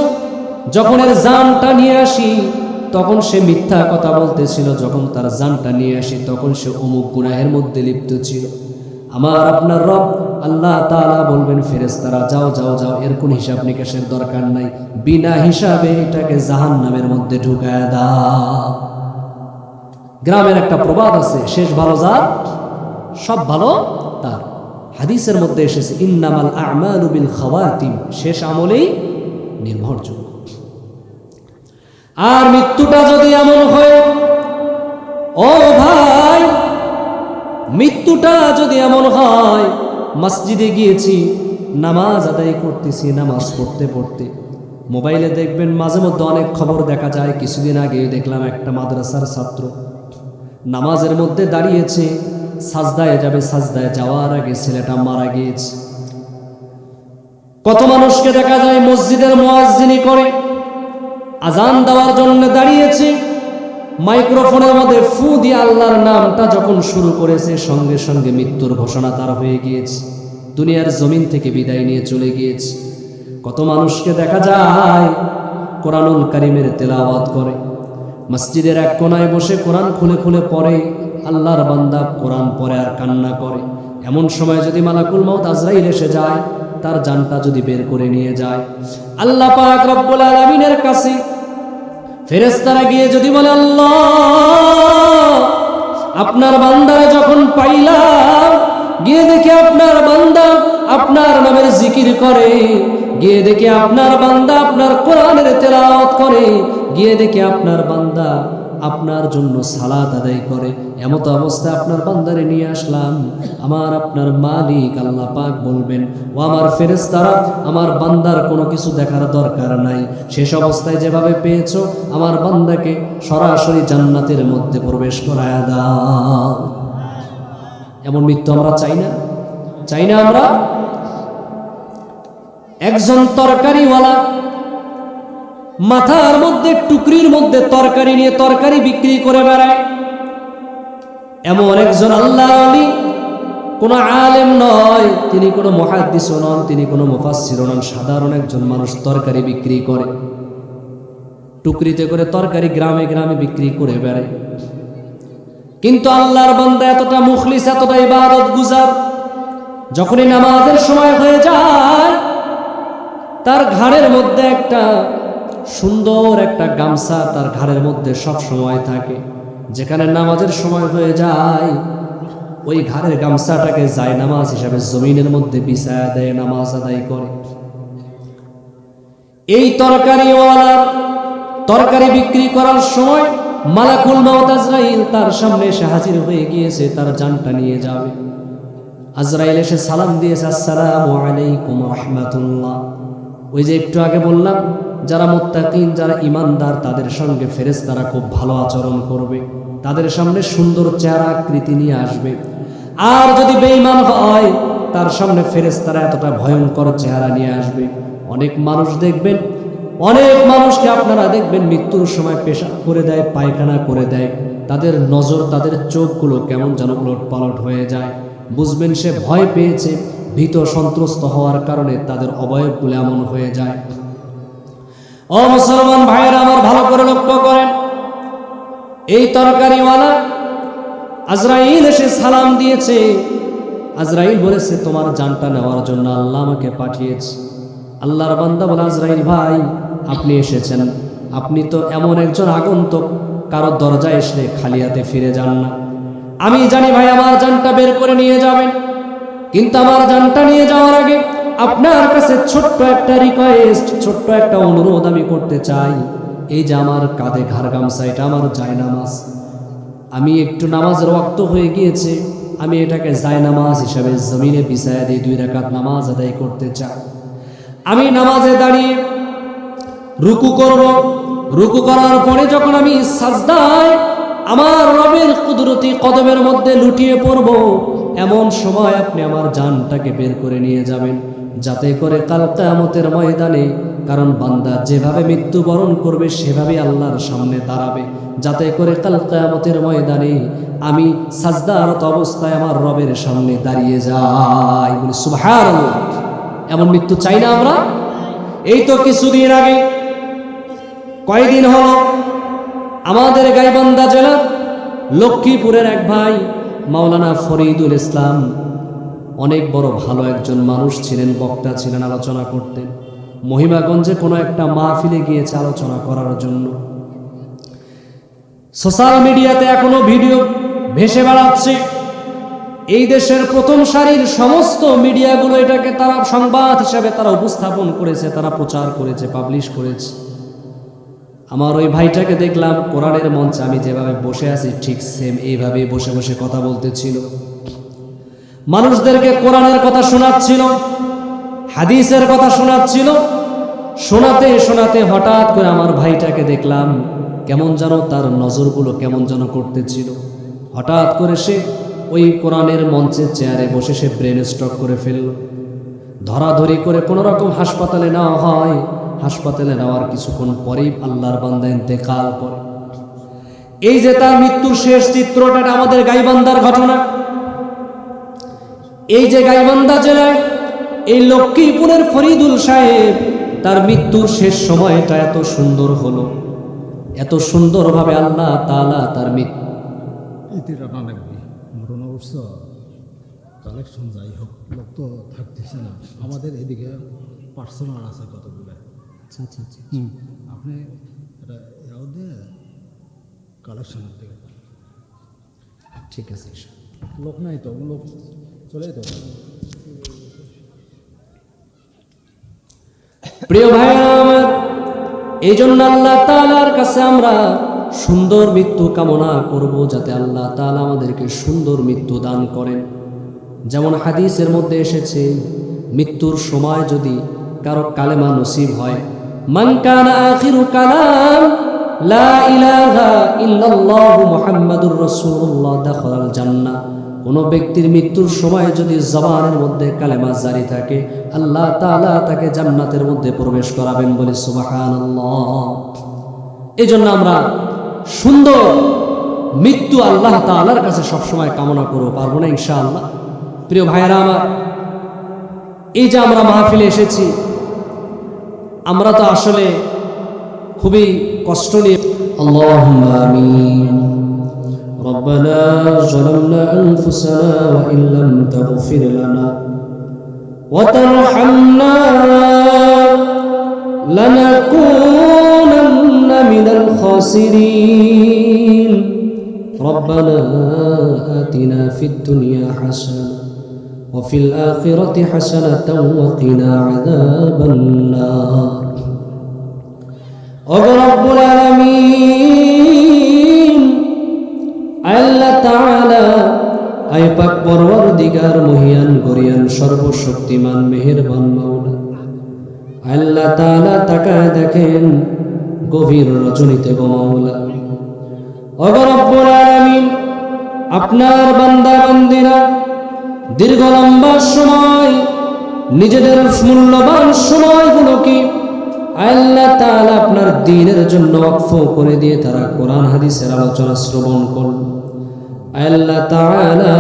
যখন এর জানটা নিয়ে আসি, তখন সে মিথ্যা কথা বলতেছিল। যখন তার জানটা নিয়ে আসি, তখন সে অমুক গুনাহের মধ্যে লিপ্ত ছিল। আমার আপনার রব আল্লাহ তাআলা বলবেন, ফেরেশতারা, যাও যাও যাও, এর কোন হিসাব নিকাশের দরকার নাই, বিনা হিসাবে এটাকে জাহান্নামের মধ্যে ঢুকায় দাও। গ্রামের একটা প্রবাদ আছে, শেষ ভালো যার সব ভালো তার। হাদিসের মধ্যে এসেছে, ইন্নামাল আ'মালু বিল খাওয়াতিম, শেষ আমলেই নির্ভরযোগ্য। আর মৃত্যুটা যদি এমন হয়, ও ভাই, মৃত্যুটা যদি এমন হয়, মসজিদে গিয়েছি, নামাজ আদায় করতেছি, নামাজ পড়তে পড়তে মোবাইলে দেখবেন মাঝে মধ্যে অনেক খবর দেখা যায়। কিছুদিন আগে দেখলাম একটা মাদ্রাসার ছাত্র নামাজের মধ্যে দাঁড়িয়েছে, সাজদায় যাবে, সাজদায় যাওয়ার আগে ছেলেটা মারা গিয়েছে। কত মানুষকে দেখা যায় মসজিদের মুয়াজ্জিনি করে আজান দেওয়ার জন্য দাঁড়িয়েছে, মাইক্রোফোনের মধ্যে ফু দিয়ে আল্লাহর নামটা যখন শুরু করেছে, সঙ্গে সঙ্গে মৃত্যুর ঘোষণা তার হয়ে গিয়েছে, দুনিয়ার জমিন থেকে বিদায় নিয়ে চলে গিয়েছে। কত মানুষকে দেখা যায় কোরআনুল কারীমের তেলাওয়াত করে, মসজিদের এক কোনায় বসে কোরআন খুলে খুলে পড়ে, আল্লাহর বান্দা কোরআন পড়ে আর কান্না করে। এমন সময় যদি মালাকুল মাউত আজরাইল এসে যায়, তার জানটা যদি বের করে নিয়ে যায়, আল্লাহ পাক রব্বুল আলামিনের কাছে ফেরেশতারা গিয়ে যদি বলে, আল্লাহ, আপনার বান্দারে যখন পাইলাম, গিয়ে দেখে আপনার বান্দা আপনার নামের জিকির করে, গিয়ে দেখে আপনার বান্দা আপনার কোরআনের তেলাওয়াত করে, গিয়ে দেখে আপনার বান্দা আপনার জন্য সালাত আদায় করে, এমত অবস্থায় আপনার বান্দারে নিয়ে আসলাম। আমার আপনার মালিক আল্লাহ পাক বলবেন, ও আমার ফেরেশতারা, আমার বান্দার কোনো কিছু দেখার দরকার নাই, শেষ অবস্থায় যেভাবে পেয়েছো আমার বান্দাকে সরাসরি জান্নাতের মধ্যে প্রবেশ করায়া দাও। এমন মৃত্যু আমরা চাই না, চাই না আমরা। একজন তরকারিওয়ালা মাথার মধ্যে টুকরির মধ্যে তরকারি নিয়ে তরকারি বিক্রি করে বেড়ায়, এমন একজন আল্লাহর ওলি, কোনো আলেম নয়, তিনি কোনো মুহাদ্দিসও নন, তিনি কোনো মুফাসসিরও নন, সাধারণ একজন মানুষ তরকারি বিক্রি করে, টুকরিতে করে তরকারি গ্রামে গ্রামে বিক্রি করে বেড়ায়। কিন্তু আল্লাহর বান্দা এতটা মুখলিস, এতটা ইবাদত গুজার, যখনই নামাজের সময় হয়ে যায়, তার ঘাড়ের মধ্যে একটা সুন্দর একটা গামছা তার ঘাড়ের মধ্যে সব সময় থাকে। যেখানে নামাজের সময় হয়ে যায়, ওই ঘাড়ের গামছাটাকে যায় নামাজ হিসাবে জমিনের মধ্যে বিছায়া দেয়, নামাজ আদায় করে। এই তরকারিওয়ালা তরকারি বিক্রি করার সময় মালাকুল মাউত আজরাইল তার সামনে এসে হাজির হয়ে গিয়েছে, তার জানটা নিয়ে যাবে। আজরাইল এসে সালাম দিয়েছে, আসসালামু আলাইকুম রাহমাতুল্লাহ। ওই যে একটু আগে বললাম, যারা মুত্তাকিন, যারা ইমানদার, তাদের সঙ্গে ফেরেশতারা খুব ভালো আচরণ করবে, তাদের সামনে সুন্দর চেহারা আকৃতি নিয়ে আসবে। আর যদি বেঈমান হয়, তার সামনে ফেরেশতারা এতটা ভয়ঙ্কর চেহারা নিয়ে আসবে। অনেক মানুষ দেখবেন, অনেক মানুষকে আপনারা দেখবেন মৃত্যুর সময় পেশাব করে দেয়, পায়খানা করে দেয়, তাদের নজর, তাদের চোখগুলো কেমন যেন উলটপালট হয়ে যায়। বুঝবেন সে ভয় পেয়েছে, ভীত সন্ত্রস্ত হওয়ার কারণে তাদের অবয়বগুলো এমন হয়ে যায়। ও মুসলমান ভাইয়েরা আমার, ভালো করে লক্ষ্য করেন, এই তরকারিওয়ালা আজরাইল এসে সালাম দিয়েছে। আজরাইল বলেছে তোমার জানটা নেওয়ার জন্য আল্লাহ আমাকে পাঠিয়েছে। আল্লাহর বান্দা বলে, আজরাইল ভাই আপনি এসেছেন, আপনি তো এমন একজন আগন্তুক, কারো দরজায় এসে খালি হাতে ফিরে যান না। আমি জানি ভাই আমার জানটা বের করে নিয়ে যাবেন, কিন্তু আমার জানটা নিয়ে যাওয়ার আগে আপনার কাছে ছোট্ট একটা রিকোয়েস্ট, ছোট্ট একটা অনুরোধ আমি করতে চাই। এই যে আমার কাঁধে ঘাড় গামছা, এটা আমার জায়নামাজ, আমি একটু নামাজের ওয়াক্ত হয়ে গিয়েছে, আমি এটাকে জায়নামাজ হিসাবে জমিনে বিছায়া দিয়ে 2 রাকাত নামাজ আদায় করতে চাই। আমি নামাজে দাঁড়িয়ে রুকু করব, রুকু করার পরে যখন আমি সাজদায় আমার রবের কুদরতি কদমের মধ্যে লুটিয়ে পড়ব, এমন সময় আপনি আমার জানটাকে বের করে নিয়ে যাবেন, যাতে করে কাল কিয়ামতের ময়দানে, কারণ বান্দা যেভাবে মৃত্যুবরণ করবে সেভাবে আল্লাহর সামনে দাঁড়াবে, যাতে করে কাল কিয়ামতের ময়দানে আমি সাজদারত অবস্থায় আমার রবের সামনে দাঁড়িয়ে যাই। বলি সুবহানাল্লাহ। এমন মৃত্যু চাই না আমরা? এই তো কিছুদিন আগে, কয়দিন হলো, আমাদের গাইবান্ধা জেলা লক্ষ্মীপুরের এক ভাই মাওলানা ফরিদুল ইসলাম, অনেক বড় ভালো একজন মানুষ ছিলেন, বক্তা ছিলেন, আলোচনা করতেন। মহিমাগঞ্জে কোনো একটা মাহফিলে গিয়েছে আলোচনা করার জন্য। সোশ্যাল মিডিয়াতে এখনো ভিডিও ভেসে বেড়াচ্ছে। এই দেশের প্রথম সারির সমস্ত মিডিয়াগুলো এটাকে তারা সংবাদ হিসাবে তারা উপস্থাপন করেছে, তারা প্রচার করেছে, পাবলিশ করেছে। আমার ওই ভাইটাকে দেখলাম কোরআনের মঞ্চে, আমি যেভাবে বসে আছি ঠিক সেম এইভাবে বসে বসে কথা বলতেছিল, মানুষদেরকে কোরআনের কথা শোনাচ্ছিল, হাদিসের কথা শোনাচ্ছিল। শোনাতে শোনাতে হঠাৎ করে আমার ভাইটাকে দেখলাম কেমন যেন তার নজরগুলো কেমন যেন করতেছিল। হঠাৎ করে সে ওই কোরআনের মঞ্চে চেয়ারে বসে সে ব্রেন স্ট্রোক করে ফেলল। ধরাধরি করে কোনো রকম হাসপাতালে নেওয়া হয়। হাসপাতালে নেওয়ার কিছুক্ষণ পরেই আল্লাহর বান্দা ইন্তেকাল করে। এই যে তার মৃত্যুর শেষ চিত্রটা, আমাদের গাইবান্ধার ঘটনা। এই যে গাইবান্ধা জেলায় এই লক্ষ্মীপুরের ফরিদুল সাহেব, তার মৃত্যুর শেষ সময়টা এত সুন্দর হলো, এত সুন্দরভাবে আল্লাহ তাআলা তার মৃত্যু কালেকশন যাই হোক, লোক তো থাকতেছে না আমাদের এদিকে, পার্সোনাল আছে কতগুলো। আচ্ছা আচ্ছা আচ্ছা, আপনি এটা ইয়াও দিয়ে কালেকশনের দিকে, ঠিক আছে। লোক নাই তো, লোক চলে তো। প্রিয় ভাইরা আমার, এই জন্য আল্লাহ তাআলার কাছে আমরা সুন্দর মৃত্যু কামনা করব, যাতে আল্লাহ তাআলা আমাদেরকে সুন্দর মৃত্যু দান করেন। যেমন হাদিসের মধ্যে এসেছে, মৃত্যুর সময় যদি কারো কালেমা নসিব হয়, মান কানা আখিরু কালাম লা ইলাহা ইল্লাল্লাহু মুহাম্মাদুর রাসূলুল্লাহ দাখালাল জান্নাহ। কোন ব্যক্তির মৃত্যুর সময় যদি জবানের মধ্যে কালেমা জারি থাকে, আল্লাহ তাআলা তাকে জান্নাতের মধ্যে প্রবেশ করাবেন। বলে সুবহানাল্লাহ। এই জন্য আমরা সুন্দর মৃত্যু আল্লাহ তাআলার কাছে সবসময় কামনা করব, পারবো না ইনশাআল্লাহ? প্রিয় ভাইয়েরা আমার, এই যে আমরা মাহফিলে এসেছি, আমরা তো আসলে খুবই কষ্ট নিয়ে। আল্লাহুম্মা আমিন। ربنا ظلمنا أنفسنا وإن لم تغفر لنا وترحمنا لنكونن من الخاسرين ربنا آتنا في الدنيا حسنة وفي الآخرة حسنة وقنا عذاب النار رب العالمين আল্লাহ তাআলা আয় পাক পরওয়ারদিগার মহিয়ান গরিয়ান সর্বশক্তিমান মেহেরবান মাওলা, আল্লাহ তাআলা তাকায় দেখেন গভীর রজনীতে গো মাওলা। ও রব্বুল আলামিন, আপনার বান্দা বান্দিরা দীর্ঘ লম্বা সময় নিজেদের মূল্যবান সময়গুলোকে আল্লাহ তাআলা আপনার দ্বীনের জন্য ওয়াকফ করে দিয়ে তারা কোরআন হাদিসের আলোচনা শ্রবণ করল। আল্লাহ তাআলা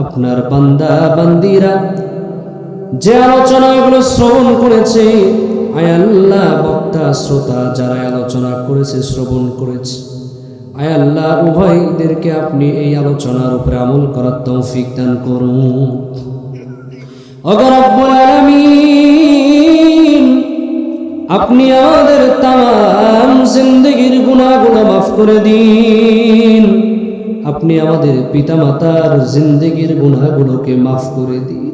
আপনার বান্দা বান্দিরা যে আলোচনাগুলো শ্রবণ করেছে, আয় আল্লাহ বক্তা শ্রোতা যারা আলোচনা করেছে শ্রবণ করেছে, আয় আল্লাহ উভয়দেরকে আপনি এই আলোচনার উপরে আমল করার তৌফিক দান করুন। ওগো রব্বুল আলামিন, আপনি আমাদের তাম জিন্দেগির গুনাহগুলো মাফ করে দিন। আপনি আমাদের পিতামাতার জিন্দেগির গুনাহগুলোকে মাফ করে দিন।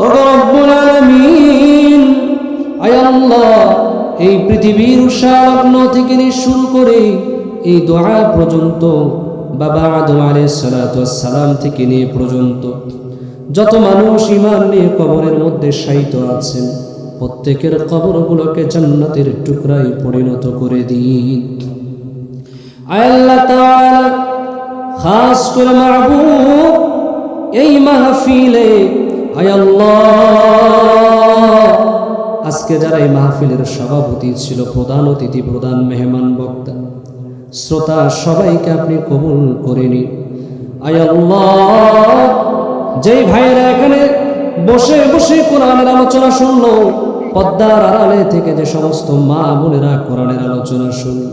ওগো রব্বুল আলামিন, আয় আল্লাহ এই পৃথিবীর উষালগ্ন থেকে শুরু করে এই দোয়া পর্যন্ত বাবা আদম আলাইহিস সালাতু ওয়াস সালাম থেকে নিয়ে পর্যন্ত যত মানুষ ঈমান নিয়ে কবরের মধ্যে শায়িত আছেন, প্রত্যেকের কবরগুলোকে জান্নাতের টুকরায় পরিণত করে দিন। আয় আল্লাহ তাআলা, খাস করে মাহবুব এই মাহফিলে, আয় আল্লাহ আজকে যারা এই মাহফিলের সভাপতি ছিল, প্রধান অতিথি, প্রধান মেহমান, বক্তা, শ্রোতা, সবাইকে আপনি কবুল করে নিন। আয় আল্লাহ, যেই ভাইয়েরা এখানে বসে বসে কোরআনের আলোচনা শুনলো, পর্দার আড়ালে থেকে যে সমস্ত মা বোনেরা কোরআনের আলোচনা শুনল,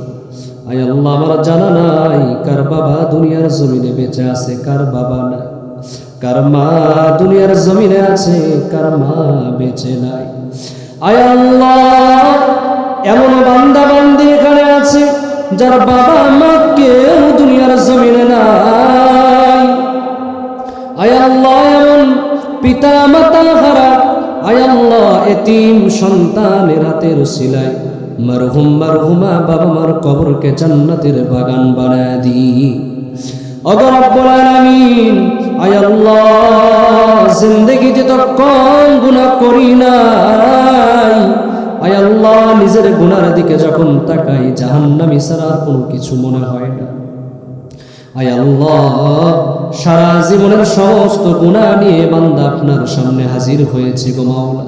আয় আল্লাহ আমার জানা নাই কার বাবা দুনিয়ার জমিনে বেঁচে আছে, কার বাবা নাই, কার মা দুনিয়ার জমিনে আছে, কার মা বেঁচে নাই। আয় আল্লাহ, এমন বান্দা বান্দি এখানে আছে যার বাবা মা কেউ দুনিয়ার জমিনে নাই। আয় আল্লাহ, এমন পিতা মাতা হারা, আয় আল্লাহ এতিম সন্তানের হাতের উসিলায় মারহুম মারহুমা বাবা মার কবরকে জান্নাতের বাগান বানায় দি। ওগো রব্বুল আলামিন, আয় আল্লাহ জিন্দেগিতে তো কম গুনাহ করি নাই। আয় আল্লাহ, নিজের গুনার দিকে যখন তাকাই জাহান্নামী ছাড়া কোনো কিছু মনে হয় না। আয় আল্লাহ, সারা জীবনের সমস্ত গুনাহ নিয়ে বান্দা আপনার সামনে হাজির হয়েছে গো মাওলা।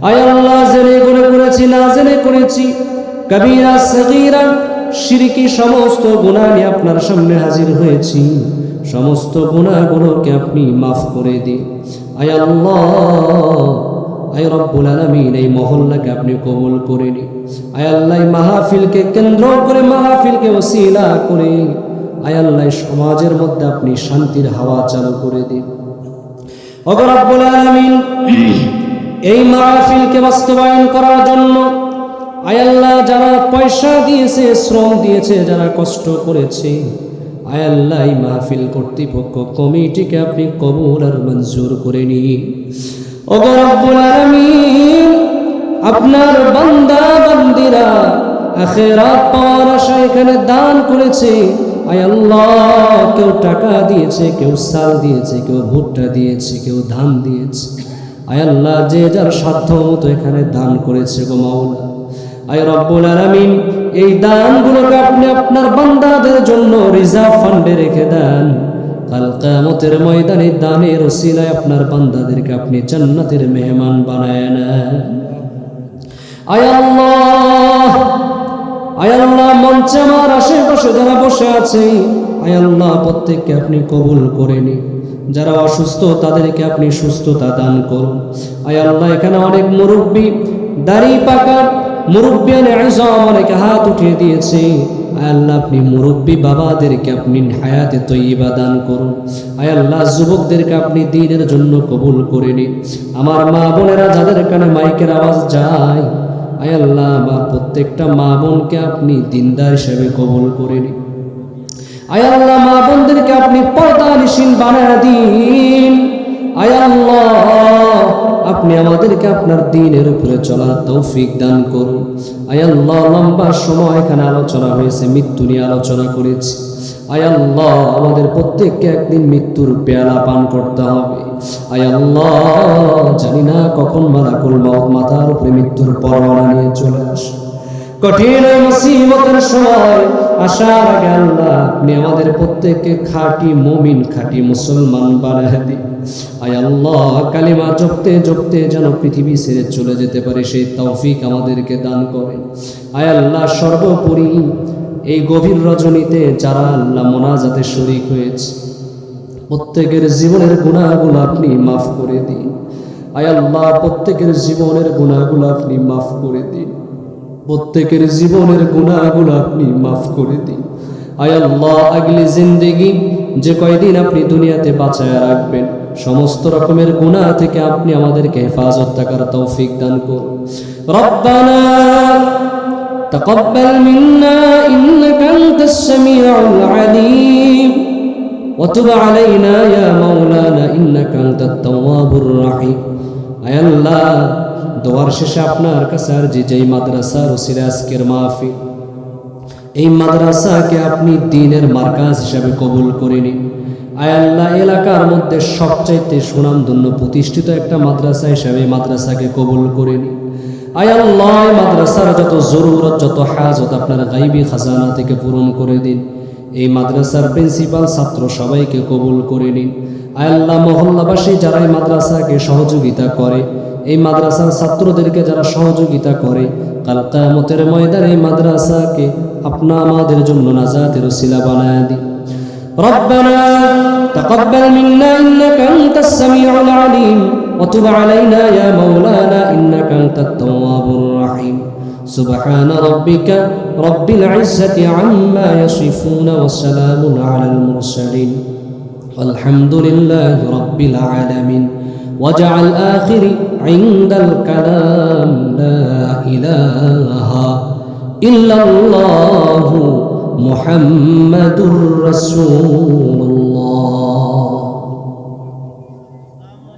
আয় আল্লাহ, জেনে গুনাহ করেছি, না জেনে করেছি, কবিরা সগীরা শিরকি সমস্ত গুনাহ নিয়ে আপনার সামনে হাজির হয়েছি। সমস্ত গুনাহগুলোকে আপনি মাফ করে দিন। আয় আল্লাহ, আয় রব্বুল আলামিন, এই মহল্লাকে আপনি কবুল করে নিন। আয় আল্লাহ, মাহফিলকে কেন্দ্র করে, মাহফিলকে ওসিলা করে, আয় আল্লাহ সমাজের মধ্যে আপনি শান্তির হাওয়া চালু করে দিন। ওগো রব্বুল আলামিন, এই মাহফিলকে বাস্তবায়ন করার জন্য আয় আল্লাহ যারা পয়সা দিয়েছে, শ্রম দিয়েছে, যারা কষ্ট করেছে, আয় আল্লাহ এই মাহফিল কর্তৃপক্ষ কমিটিকে আপনি কবুল আর মঞ্জুর করে নিন। ওগো রব্বুল আলামিন, আপনার বান্দা বান্দিরা আখিরাত পাওয়ার আশায় এখানে দান করেছে। আয় আল্লাহ, কেউ টাকা দিয়েছে, কেউ চাল দিয়েছে, কেউ ভুট্টা দিয়েছে, কেউ ধান দিয়েছে। আয় আল্লাহ, যে যার সাধ্য মতো এখানে দান করেছে গো মাওলা। আয় রব্বুল আলামিন, এই দানগুলোকে আপনি আপনার বান্দাদের জন্য রিজার্ভ ফান্ডে রেখে দেন। কাল কিয়ামতের ময়দানে দানের ওসিলায় আপনার বান্দাদেরকে আপনি জান্নাতের মেহমান বানায় নেন। আয় আল্লাহ, আয় আল্লাহ, মঞ্চে আমার আশেপাশে যারা বসে আছে, আয় আল্লাহ প্রত্যেককে আপনি কবুল করে নিন। যারা অসুস্থ তাদেরকে আপনি সুস্থতা দান করুন। আয় আল্লাহ, এখানে অনেক মুরব্বী, দাড়ি পাকা মুরব্বিয়ানে আযম অনেকে হাত উঠিয়ে দিয়েছে। আয় আল্লাহ, আপনি মুরব্বী বাবাদেরকে আপনি হায়াতে তয়্যিবা দান করুন। আয় আল্লাহ, যুবকদেরকে আপনি দ্বীনের জন্য কবুল করে নিন। আমার মা বোনেরা যাদের কানে মাইকের আওয়াজ যায়, আয় আল্লাহ আমার প্রত্যেকটা মা বোনকে আপনি দিনদার হিসেবে কবুল করে নিন। আয় আল্লাহ, মা বোনদেরকে আপনি পর্দানিশীন বানায় দিন। আয় আল্লাহ, আপনি আমাদেরকে আপনার দ্বীনের উপরে চলার তৌফিক দান করুন। আয় আল্লাহ, লম্বা সময় এখানে আলোচনা হয়েছে, মৃত্যু নিয়ে আলোচনা করেছি। আয় আল্লাহ, আমাদের প্রত্যেককে একদিন মৃত্যুর পেয়ালা পান করতে হবে। আয় আল্লাহ, জানি না কখন মালাকুল মউত মাথার উপরে মৃত্যুর পরোয়ানা নিয়ে চলে আসে। কঠিন মুসিবতের সময় আসার আগে আল্লাহ আপনি আমাদের প্রত্যেককে খাঁটি মুমিন খাঁটি মুসলমান বানায় দিন। আয় আল্লাহ, কালিমা জপতে জপতে যেন পৃথিবী ছেড়ে চলে যেতে পারে সেই তৌফিক আমাদেরকে দান করেন। আয় আল্লাহ, সর্বোপরি এই গভীর রজনীতে যারা আল্লাহ মোনাজাতে শরীক হয়েছে প্রত্যেকের জীবনের গুনাহগুলো আপনি মাফ করে দিন। আয় আল্লাহ, প্রত্যেকের জীবনের গুনাহগুলো আপনি মাফ করে দিন। প্রত্যেকের জীবনের গুনাহগুলো আপনি মাফ করে দিন। আয় আল্লাহ, আগলি জিন্দেগি যে কয়দিন আপনি দুনিয়াতে বাঁচায় রাখবেন সমস্ত রকমের গুনাহ থেকে আপনি আমাদেরকে হেফাজত থাকার তৌফিক দান করুন। রব্বানা তাকাব্বাল মিন্না ইন্নাকা আনতাস সামিউল আলিম ওয়া তুব আলাইনা ইয়া মাওলানা ইন্নাকা আনতাত তাওয়াবুর রহিম। আয় আল্লাহ, দোয়ার শেষে আপনার কাছে আরজি, যেই মাদ্রাসার ওসিলা আজকের মাহফিল, এই মাদ্রাসাকে আপনি দ্বীনের মার্কাজ হিসাবে কবুল করে নিন। আয় আল্লাহ, এলাকার মধ্যে সবচাইতে সুনামধন্য প্রতিষ্ঠিত একটা মাদ্রাসা হিসাবে মাদ্রাসাকে কবুল করে নিন। আয় আল্লাহ, মাদ্রাসার যত জরুরত যত হাজত আপনার গাইবী খাজানা থেকে পূরণ করে দিন। এই মাদ্রাসার প্রিন্সিপাল ছাত্র সবাইকে কবুল করে নিন। আয় আল্লাহ, মহল্লাবাসী যারা এই মাদ্রাসাকে সহযোগিতা করে, এই মাদ্রাসার ছাত্রদেরকে যারা সহযোগিতা করে, কাল কিয়ামতের ময়দানে এই মাদ্রাসাকে আপনা আমাদের জন্য নাজাতের ওসিলা বানায় দিন। রব্বানা তাকাব্বাল মিন্না ইন্নাকা আনতাস সামিউল আলিম ওয়া তুব আলাইনা ইয়া মাওলানা ইন্নাকা আনতাত তাওয়াবুর রহিম। সুবহানা রাব্বিকা রাব্বিল ইজ্জাতি আম্মা ইয়াসিফুন ওয়া সালামুন আলাল মুরসালিন আলহামদুলিল্লাহি রাব্বিল আলামিন। واجعل آخري عند الكلام لا إله إلا الله محمد رسول الله।